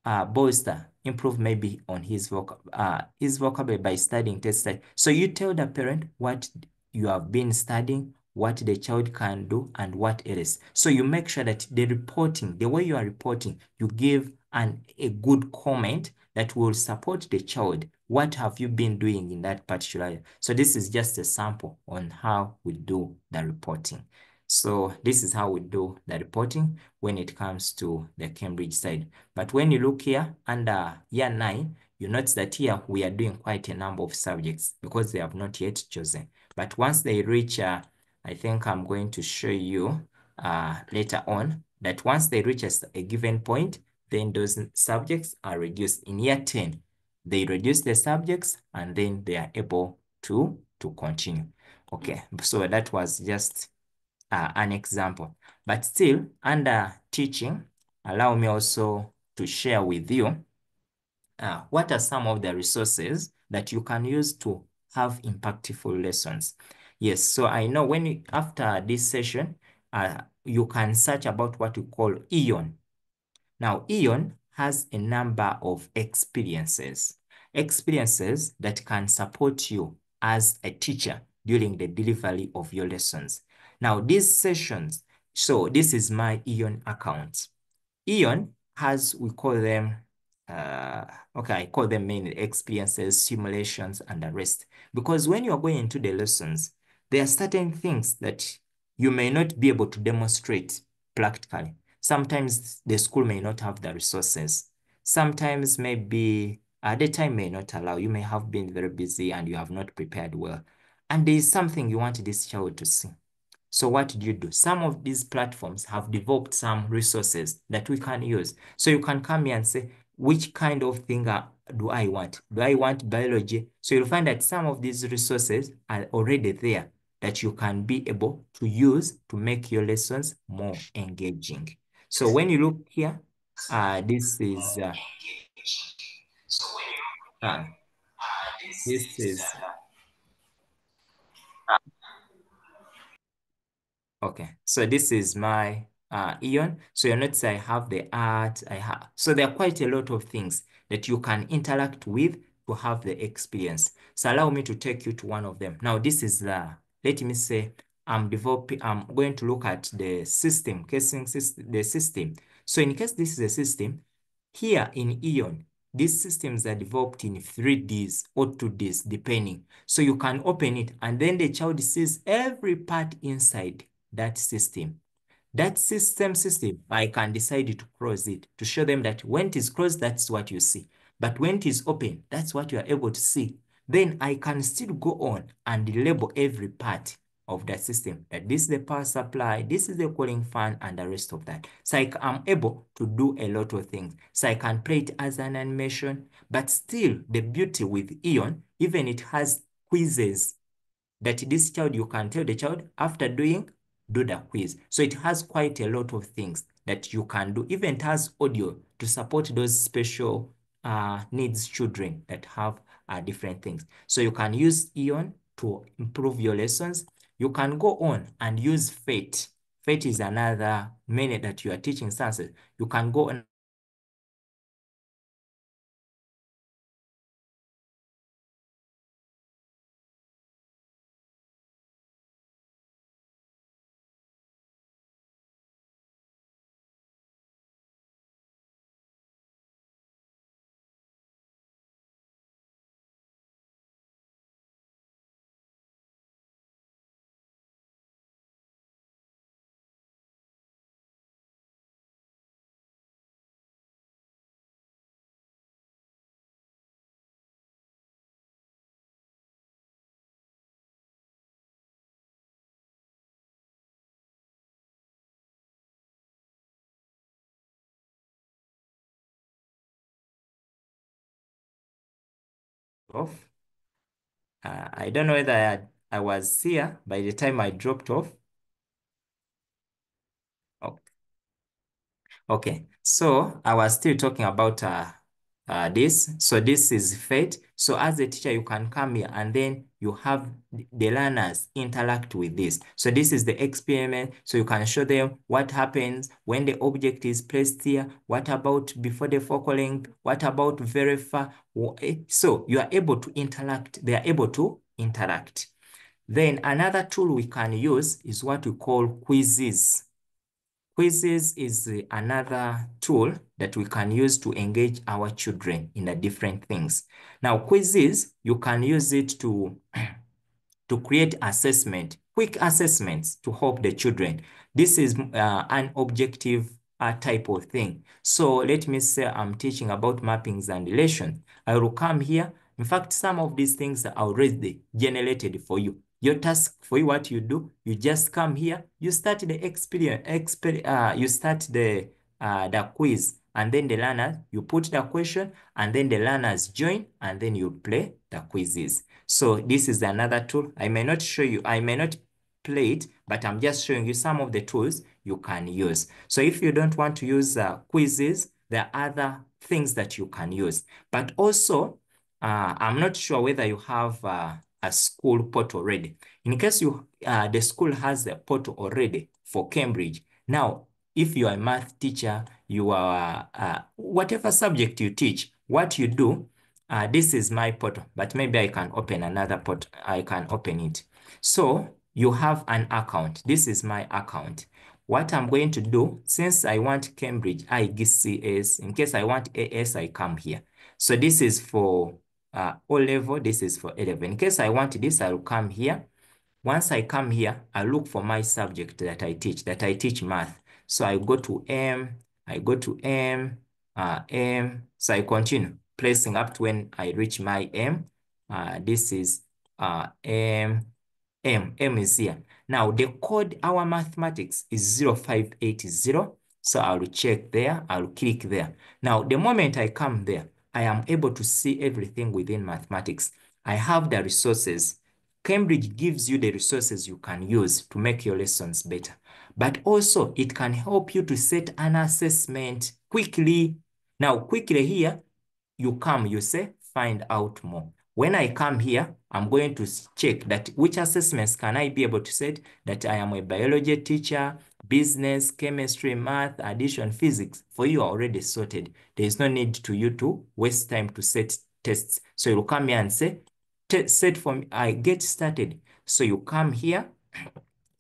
Boyster improve maybe on his vocabulary by studying test study. So you tell the parent what you have been studying, what the child can do, and what it is. So you make sure that the reporting, the way you are reporting, you give a good comment that will support the child. What have you been doing in that particular area? So this is just a sample on how we do the reporting. So this is how we do the reporting when it comes to the Cambridge side. But when you look here under year 9, you notice that here we are doing quite a number of subjects because they have not yet chosen. But once they reach, I think I'm going to show you later on that once they reach a given point, then those subjects are reduced. In year 10, they reduce the subjects and then they are able to continue. Okay, so that was just an example. But still, under teaching, allow me also to share with you what are some of the resources that you can use to have impactful lessons. Yes, so I know after this session, you can search about what we call EON. Now, EON has a number of experiences that can support you as a teacher during the delivery of your lessons. Now, these sessions, so this is my EON account. EON has, we call them, okay, I call them mainly experiences, simulations, and the rest. Because when you are going into the lessons, there are certain things that you may not be able to demonstrate practically. Sometimes the school may not have the resources. Sometimes maybe the time may not allow. You may have been very busy and you have not prepared well. And there is something you want this child to see. So what do you do? Some of these platforms have developed some resources that we can use. So you can come here and say, which kind of thing do I want? Do I want biology? So you'll find that some of these resources are already there that you can be able to use to make your lessons more engaging. So when you look here, this is this is okay, so this is my Eon. So you notice I have the art, so there are quite a lot of things that you can interact with to have the experience. So allow me to take you to one of them. Now this is let me say, I'm going to look at the system, casing system, the system. So in case this is a system, here in Eon, these systems are developed in 3Ds or 2Ds, depending. So you can open it and then the child sees every part inside that system. That system, I can decide to close it to show them that when it is closed, that's what you see. But when it is open, that's what you are able to see. Then I can still go on and label every part of the system, that this is the power supply, this is the cooling fan, and the rest of that. So I'm able to do a lot of things. So I can play it as an animation, but still the beauty with Ion, even it has quizzes that this child, you can tell the child after doing, do the quiz. So it has quite a lot of things that you can do. Even it has audio to support those special needs children that have different things. So you can use Ion to improve your lessons. You can go on and use Fate. Fate is another minute that you are teaching sciences. You can go on off. I don't know whether I was here by the time I dropped off. Oh, okay, so I was still talking about this. So this is Fate. So as a teacher, you can come here and then you have the learners interact with this. So this is the experiment. So you can show them what happens when the object is placed here. What about before the focal length? What about verify? So you are able to interact. They are able to interact. Then another tool we can use is what we call quizzes. Quizzes is another tool that we can use to engage our children in the different things. Now, quizzes, you can use it to create assessment, quick assessments to help the children. This is an objective type of thing. So let me say I'm teaching about mappings and relations. I will come here. In fact, some of these things are already generated for you. Your task for you, what you do, you just come here, you start the you start the quiz, and then the learners, you put the question, and then the learners join, and then you play the quizzes. So this is another tool. I may not show you, I may not play it, but I'm just showing you some of the tools you can use. So if you don't want to use quizzes, there are other things that you can use. But also, I'm not sure whether you have a school portal already. In case the school has a portal already for Cambridge. Now, if you are a math teacher, you are whatever subject you teach, what you do, this is my portal, but maybe I can open another portal. I can open it. So you have an account. This is my account. What I'm going to do, since I want Cambridge IGCS, in case I want AS, I come here. So this is for O level, this is for A level. In case I want this, I'll come here. Once I come here, I look for my subject that I teach math. So I go to M, M. So I continue placing up to when I reach my M. This is M. M is here. Now the code, our mathematics is 0580. So I'll check there, I'll click there. Now, the moment I come there, I am able to see everything within mathematics. I have the resources. Cambridge gives you the resources you can use to make your lessons better. But also, it can help you to set an assessment quickly. Now, quickly here, you come, you say, find out more. When I come here, I'm going to check that which assessments can I be able to set, that I am a biology teacher, business, chemistry, math, addition, physics. For you are already sorted. There is no need to you to waste time to set tests. So you'll come here and say, set for me, I get started. So you come here.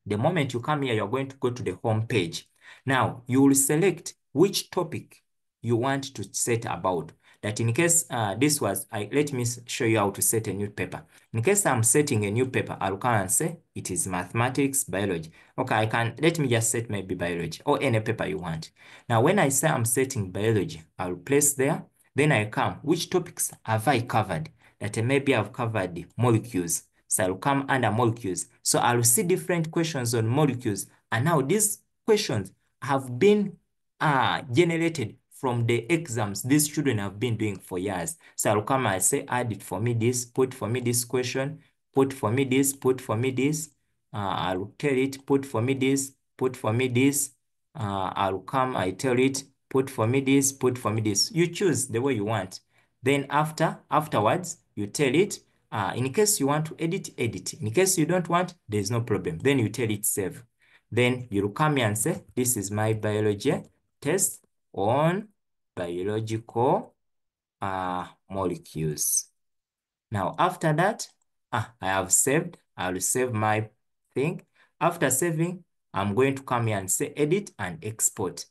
The moment you come here, you're going to go to the home page. Now, you will select which topic you want to set about. That in case this was, let me show you how to set a new paper. In case I'm setting a new paper, I'll come and say it is mathematics, biology. Okay, let me just set maybe biology or any paper you want. Now, when I say I'm setting biology, I'll place there. Then I come, which topics have I covered? That maybe I've covered molecules. So I'll come under molecules. So I'll see different questions on molecules. And now these questions have been generated from the exams these children have been doing for years. So I'll come and say, add it for me this, put for me this question, put for me this, put for me this. I'll tell it, put for me this, put for me this. I'll come, I tell it, put for me this, put for me this. You choose the way you want. Then afterwards, you tell it, in case you want to edit, edit. In case you don't want, there's no problem. Then you tell it save. Then you'll come here and say, this is my biology test on biological molecules. Now, after that, I have saved. I'll save my thing. After saving, I'm going to come here and say edit and export.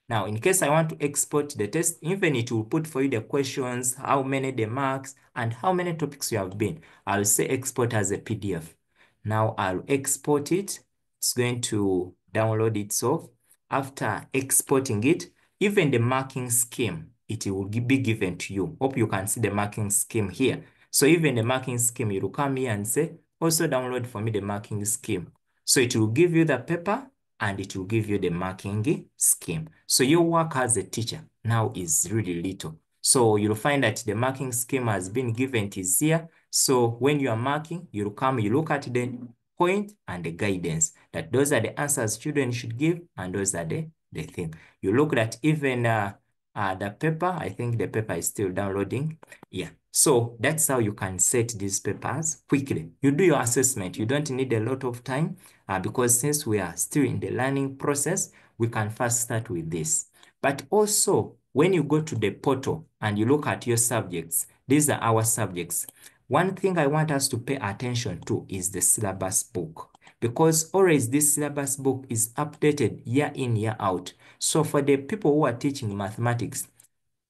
Now, in case I want to export the test, even it will put for you the questions, how many the marks, and how many topics you have been. I'll say export as a PDF. Now, I'll export it. It's going to download itself. After exporting it, even the marking scheme, it will be given to you. Hope you can see the marking scheme here. So even the marking scheme, you will come here and say, also download for me the marking scheme. So it will give you the paper and it will give you the marking scheme. So your work as a teacher now is really little. So you'll find that the marking scheme has been given is here. So when you are marking, you'll come, you look at the point and the guidance, that those are the answers children should give, and those are the thing. You look at even the paper. I think the paper is still downloading. Yeah. So that's how you can set these papers quickly. You do your assessment. You don't need a lot of time because since we are still in the learning process, we can first start with this. But also, when you go to the portal and you look at your subjects, these are our subjects. One thing I want us to pay attention to is the syllabus book, because always this syllabus book is updated year in, year out. So for the people who are teaching mathematics,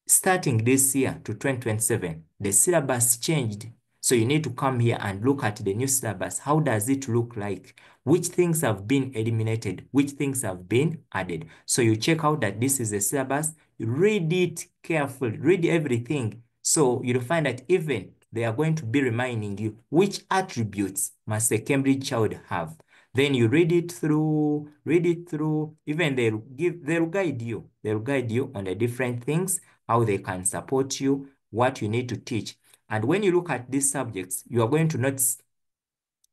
starting this year to 2027, the syllabus changed. So you need to come here and look at the new syllabus. How does it look like? Which things have been eliminated? Which things have been added? So you check out that this is a syllabus. You read it carefully, read everything. So you'll find that even they are going to be reminding you which attributes must a Cambridge child have. Then you read it through, even they'll guide you. They'll guide you on the different things, how they can support you, what you need to teach. And when you look at these subjects, you are going to notice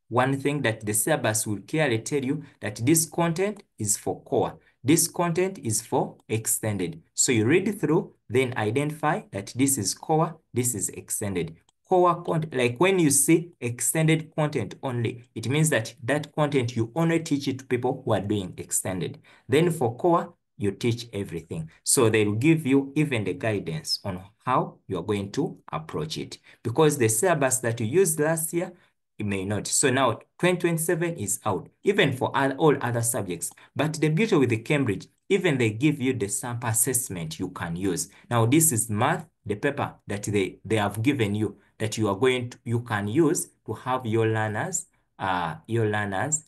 one thing, that the syllabus will clearly tell you that this content is for core. This content is for extended. So you read through, then identify that this is core, this is extended. Core content, like when you see extended content only, it means that that content you only teach it to people who are doing extended. Then for core, you teach everything. So they will give you even the guidance on how you are going to approach it. Because the syllabus that you used last year, it may not. So now 2027 is out, even for all other subjects. But the beauty with the Cambridge, even they give you the sample assessment you can use. Now this is math, the paper that they have given you, that you can use to have your learners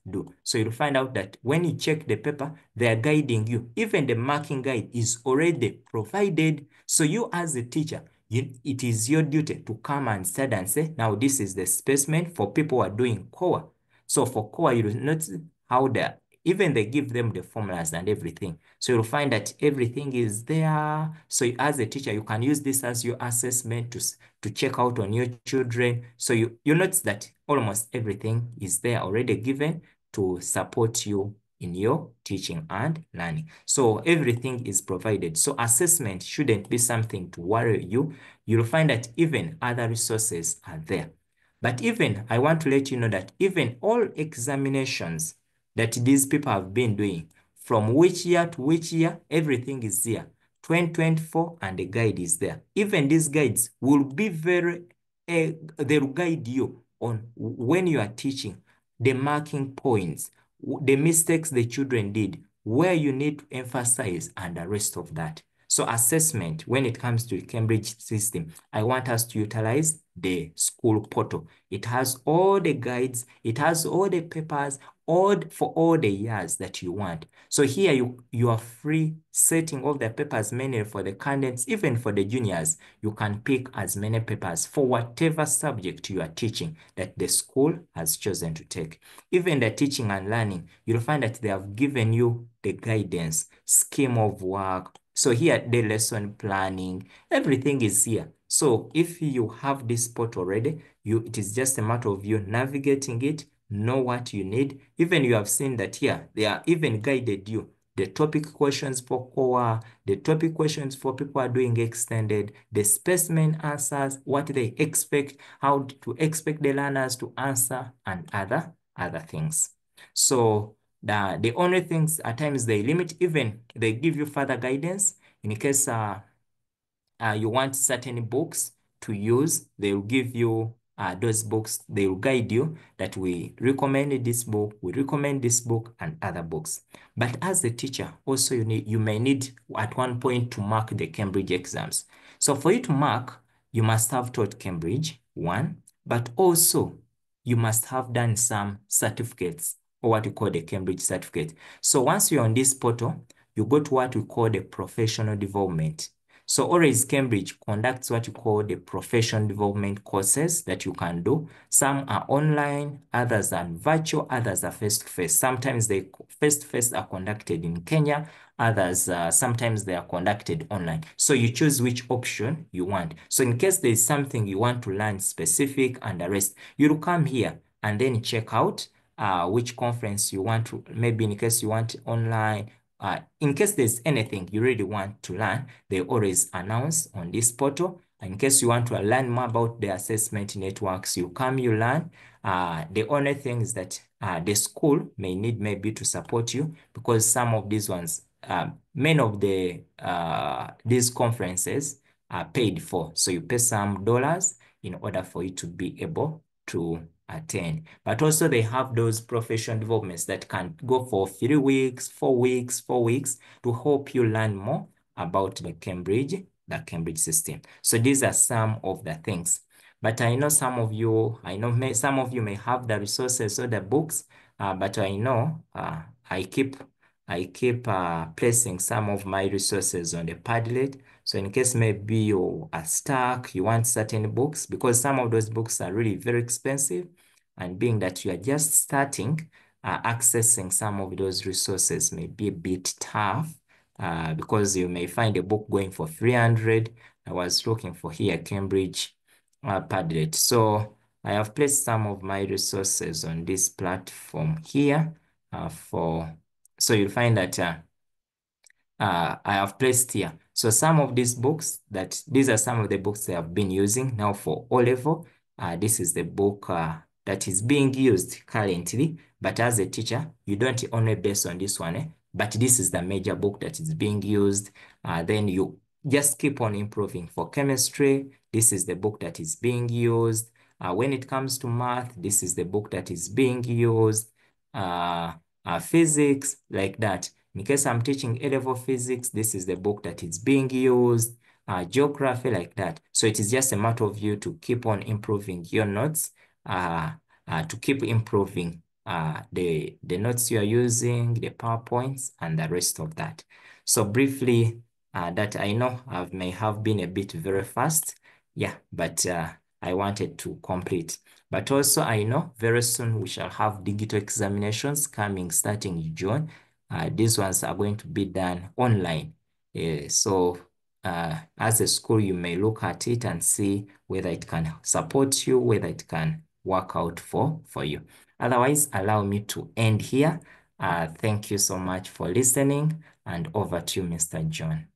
do. So you'll find out that when you check the paper, they are guiding you. Even the marking guide is already provided. So you as a teacher, it is your duty to come and study and say, now this is the specimen for people who are doing core. So for core, you will notice how even they give them the formulas and everything. So you'll find that everything is there. So as a teacher, you can use this as your assessment to check out on your children. So you notice that almost everything is there already given to support you in your teaching and learning. So everything is provided. So assessment shouldn't be something to worry you. You'll find that even other resources are there. But even I want to let you know that even all examinations that these people have been doing, from which year to which year, everything is there. 2024 and the guide is there. Even these guides will be they will guide you on when you are teaching, the marking points, the mistakes the children did, where you need to emphasize, and the rest of that. So assessment, when it comes to the Cambridge system, I want us to utilize the school portal. It has all the guides, it has all the papers, for all the years that you want. So here you are free setting all the papers mainly for the candidates, even for the juniors. You can pick as many papers for whatever subject you are teaching that the school has chosen to take. Even the teaching and learning, you'll find that they have given you the guidance, scheme of work. So here, the lesson planning, everything is here. So if you have this spot already, it is just a matter of you navigating it, know what you need. Even you have seen that here, they are even guided you. The topic questions for core, the topic questions for people who are doing extended, the specimen answers, what they expect, how to expect the learners to answer, and other things. So the only things at times they limit, even they give you further guidance in case you want certain books to use, they will give you those books. They will guide you that we recommend this book, we recommend this book, and other books. But as a teacher, also you may need at one point to mark the Cambridge exams. So for you to mark, you must have taught Cambridge, one, but also you must have done some certificates, or what we call the Cambridge certificate. So once you're on this portal, you go to what we call the professional development. So always Cambridge conducts what you call the professional development courses that you can do. Some are online, others are virtual, others are face-to-face. Sometimes they face-to-face are conducted in Kenya, others sometimes they are conducted online. So you choose which option you want. So in case there is something you want to learn specific and the rest, you'll come here and then check out which conference you want to, maybe in case you want online. In case there's anything you really want to learn, they always announce on this portal. In case you want to learn more about the assessment networks, you come, you learn. The only thing is that the school may need maybe to support you, because some of these ones, many of these conferences are paid for. So you pay some dollars in order for you to be able to attend. But also they have those professional developments that can go for 3 weeks, 4 weeks, 4 weeks to help you learn more about the Cambridge system. So these are some of the things. But I know some of you, some of you may have the resources or the books, but I know I keep placing some of my resources on the Padlet. So in case maybe you are stuck, you want certain books, because some of those books are really very expensive, and being that you are just starting, accessing some of those resources may be a bit tough, because you may find a book going for 300. I was looking for here, Cambridge Padlet. So I have placed some of my resources on this platform here so you'll find that I have placed here. So some of these books, these are some of the books I have been using now for O level. This is the book that is being used currently, but as a teacher, you don't only base on this one, but this is the major book that is being used. Then you just keep on improving. For chemistry, this is the book that is being used. When it comes to math, this is the book that is being used. Physics, like that. In case I'm teaching A-level physics, this is the book that is being used. Geography, like that. So it is just a matter of you to keep on improving your notes, to keep improving the notes you are using, the PowerPoints, and the rest of that. So briefly, that I know I may have been a bit very fast. Yeah, but I wanted to complete. But also I know very soon we shall have digital examinations coming starting in June. These ones are going to be done online. So as a school, you may look at it and see whether it can support you, whether it can work out for you. Otherwise, allow me to end here. Thank you so much for listening, and over to you, Mr. John.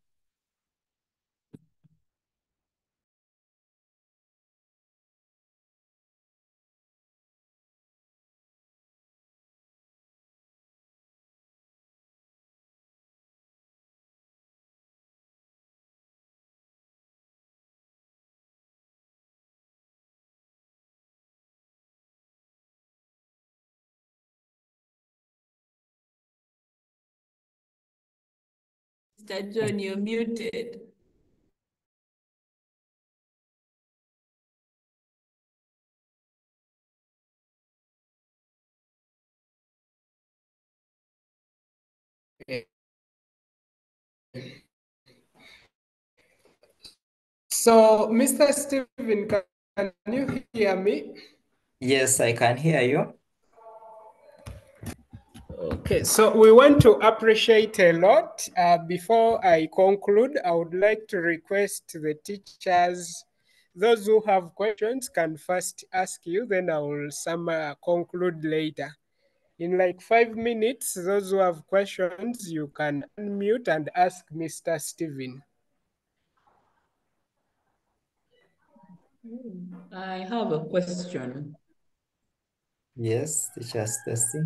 Mr. John, you're muted. So, Mr. Stephen, can you hear me? Yes, I can hear you. Okay, so we want to appreciate a lot. Before I conclude, I would like to request the teachers, those who have questions can first ask you, then I will conclude later. In like 5 minutes, those who have questions, you can unmute and ask Mr. Stephen. I have a question. Yes, teacher Stacy.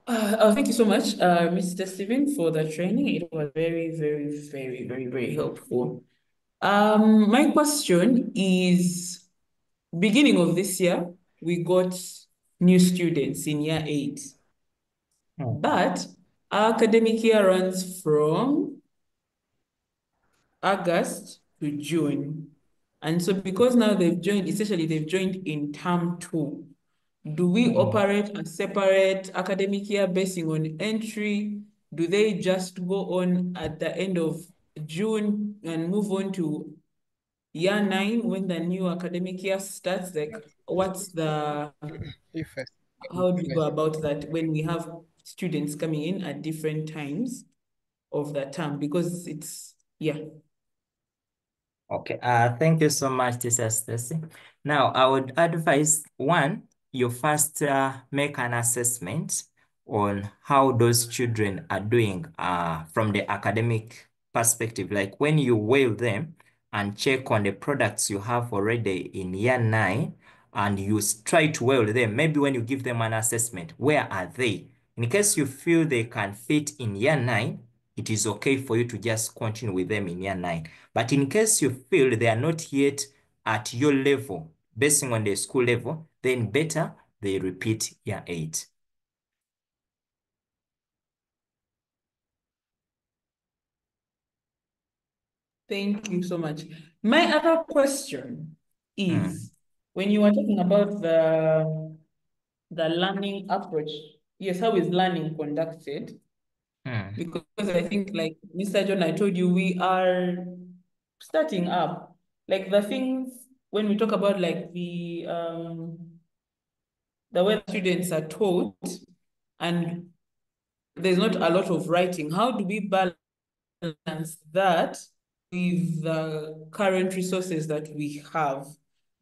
Thank you so much, Mr. Stephen, for the training. It was very, very, very, very, very helpful. My question is, beginning of this year, we got new students in year 8, but our academic year runs from August to June. And so because now they've joined, essentially they've joined in term 2, do we operate a separate academic year basing on entry? Do they just go on at the end of June and move on to year 9 when the new academic year starts? Like, what's the, If I- how do we go about that when we have students coming in at different times of the term? Because it's, yeah. Okay, thank you so much, Teacher Stacy. Now, I would advise one, you first make an assessment on how those children are doing from the academic perspective. Like when you weigh them and check on the products you have already in year 9, and you try to weigh them, maybe when you give them an assessment, where are they? In case you feel they can fit in year 9, it is okay for you to just continue with them in year 9. But in case you feel they are not yet at your level, basing on the school level, then better they repeat year 8. Thank you so much. My other question Hmm. is, when you were talking about the learning approach, yes, how is learning conducted? Hmm. Because I think, like Mr. John, I told you, we are starting up. Like the things, when we talk about like the way students are taught and there's not a lot of writing, how do we balance that with the current resources that we have?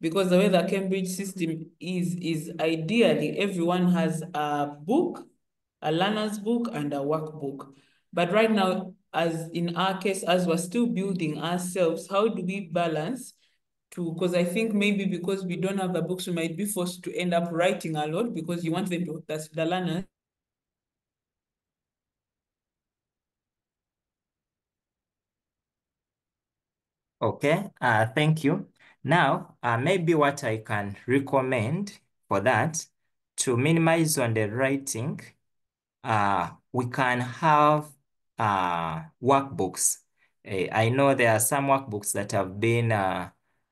Because the way the Cambridge system is ideally everyone has a book, a learner's book, and a workbook. But right now, as in our case, as we're still building ourselves, how do we balance to, because I think maybe because we don't have the books, we might be forced to end up writing a lot because you want them to, that's the learners. Okay, thank you. Now, maybe what I can recommend for that, to minimize on the writing, we can have workbooks. I know there are some workbooks that have been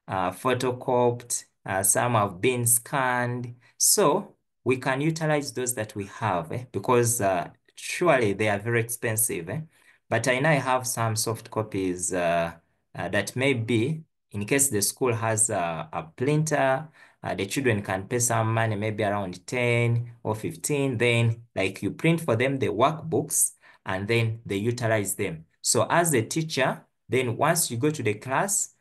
photocopied, some have been scanned. So we can utilize those that we have because surely they are very expensive. But I know I have some soft copies that may be, in case the school has a printer, the children can pay some money, maybe around 10 or 15. Then, like you print for them the workbooks and then they utilize them. So as a teacher, then once you go to the class,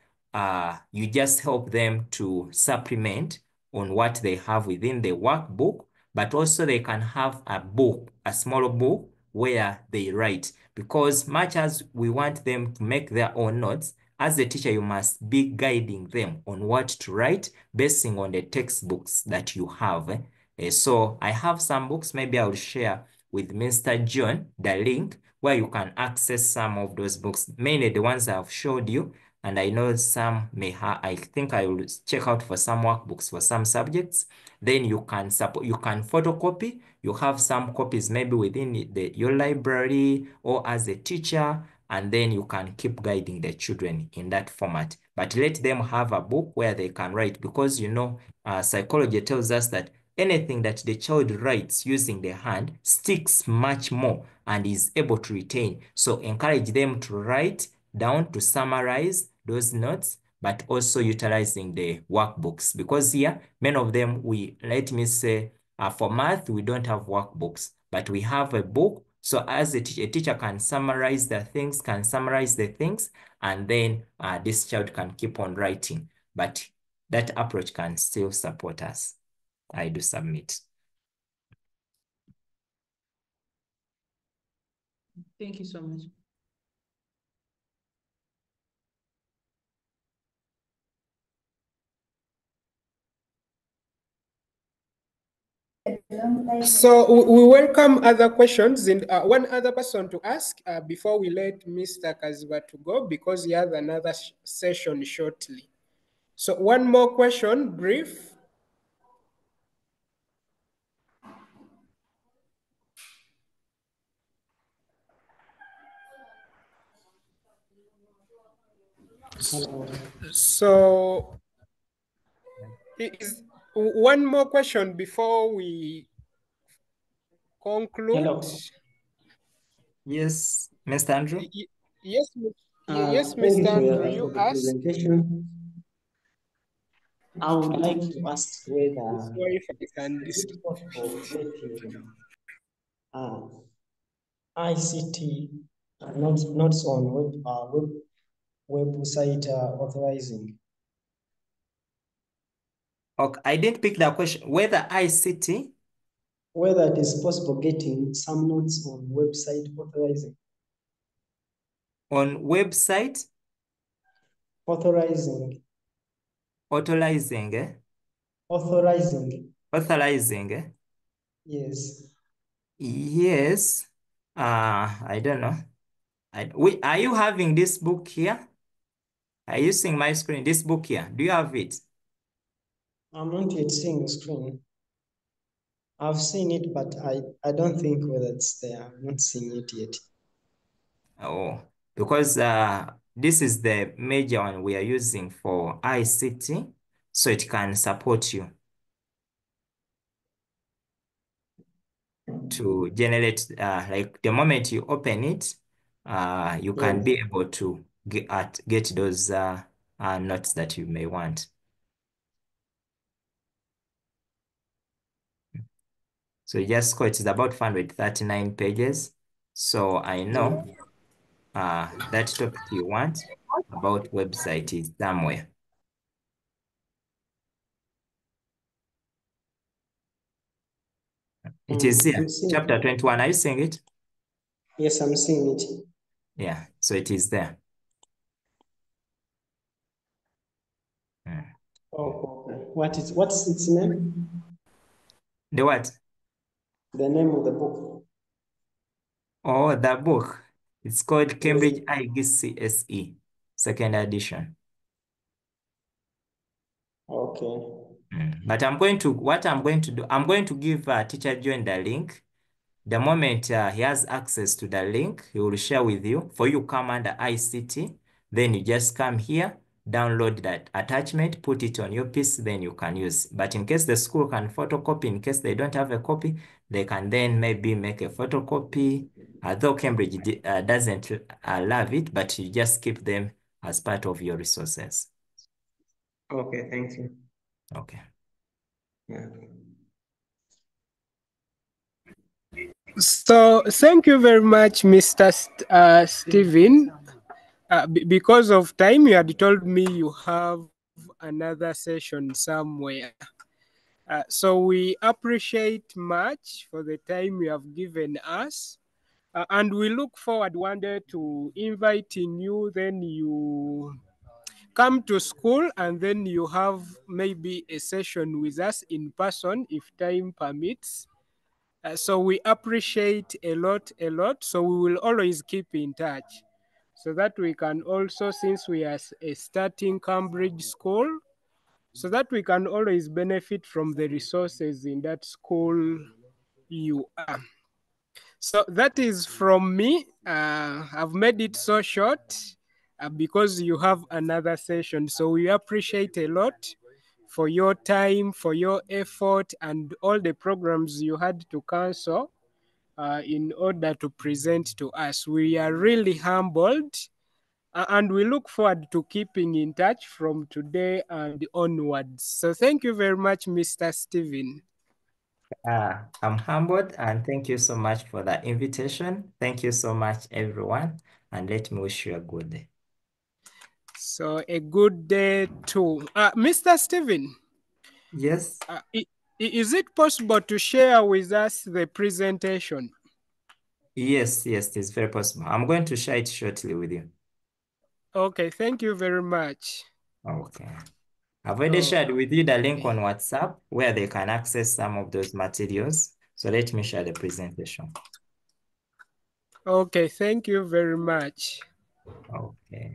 you just help them to supplement on what they have within the workbook, but also they can have a book, a small book where they write. Because much as we want them to make their own notes, as a teacher, you must be guiding them on what to write basing on the textbooks that you have. So I have some books, maybe I will share with Mr. John the link where you can access some of those books, mainly the ones I've showed you. And I know some may have, I think I will check out for some workbooks for some subjects. Then you can photocopy. You have some copies maybe within your library or as a teacher, and then you can keep guiding the children in that format. But let them have a book where they can write because, psychology tells us that anything that the child writes using their hand sticks much more and is able to retain. So encourage them to write down to summarize those notes, but also utilizing the workbooks, because here, many of them, let me say, for math, we don't have workbooks, but we have a book. So as a teacher can summarize the things, and then this child can keep on writing. But that approach can still support us. I do submit. Thank you so much. So we welcome other questions, and one other person to ask before we let Mr. Kaziba to go, because he has another session shortly. So one more question, brief. Hello. So is one more question before we conclude. Hello. Yes, Mr. Andrew? Yes, yes, Thank you Mr. Andrew, for you the asked. presentation. I would like to ask whether Sorry if I is can it possible getting ICT notes on website authorizing. Okay, I didn't pick that question. Whether ICT? Whether it is possible getting some notes on website authorizing. On website? Authorizing. Authorizing, eh? Authorizing. Authorizing, eh? Yes. Yes. I don't know. Are you having this book here? Are you seeing my screen? This book here, do you have it? I'm not yet seeing the screen. I've seen it, but I don't think whether it's there. I'm not seeing it yet. Oh, because this is the major one we are using for ICT, so it can support you to generate, like the moment you open it, you can be able to get those notes that you may want. So just go, it's about 439 pages. So I know that topic you want about website is somewhere. It is here, chapter 21. Are you seeing it? Yes, I'm seeing it. Yeah, so it is there. Oh, okay. What's its name? The what? The name of the book. Oh, the book. It's called Yes. Cambridge IGCSE, second edition. Okay. But what I'm going to do, I'm going to give Teacher John the link. The moment he has access to the link, he will share with you. For you come under ICT, then you just come here, download that attachment, put it on your PC, then you can use. But in case the school can photocopy, in case they don't have a copy, they can then maybe make a photocopy. Though Cambridge doesn't love it, but you just keep them as part of your resources. Okay, thank you. Okay. Yeah. So thank you very much, Mr. Stephen. Because of time, you had told me you have another session somewhere. So we appreciate much for the time you have given us. And we look forward one day to inviting you. Then you come to school, and then you have maybe a session with us in person if time permits. So we appreciate a lot. So we will always keep in touch so that we can also, since we are a starting Cambridge school, so that we can always benefit from the resources in that school you are. So that is from me. I've made it so short because you have another session. So we appreciate a lot for your time, for your effort, and all the programs you had to cancel in order to present to us. We are really humbled, and we look forward to keeping in touch from today and onwards. So thank you very much, Mr. Stephen. I'm humbled and thank you so much for the invitation. Thank you so much, everyone. And let me wish you a good day. So a good day too. Mr. Stephen. Yes. Is it possible to share with us the presentation? Yes, it's very possible. I'm going to share it shortly with you. Okay, thank you very much. Okay. I've already shared with you the link on WhatsApp where they can access some of those materials. So let me share the presentation. Okay, thank you very much. Okay.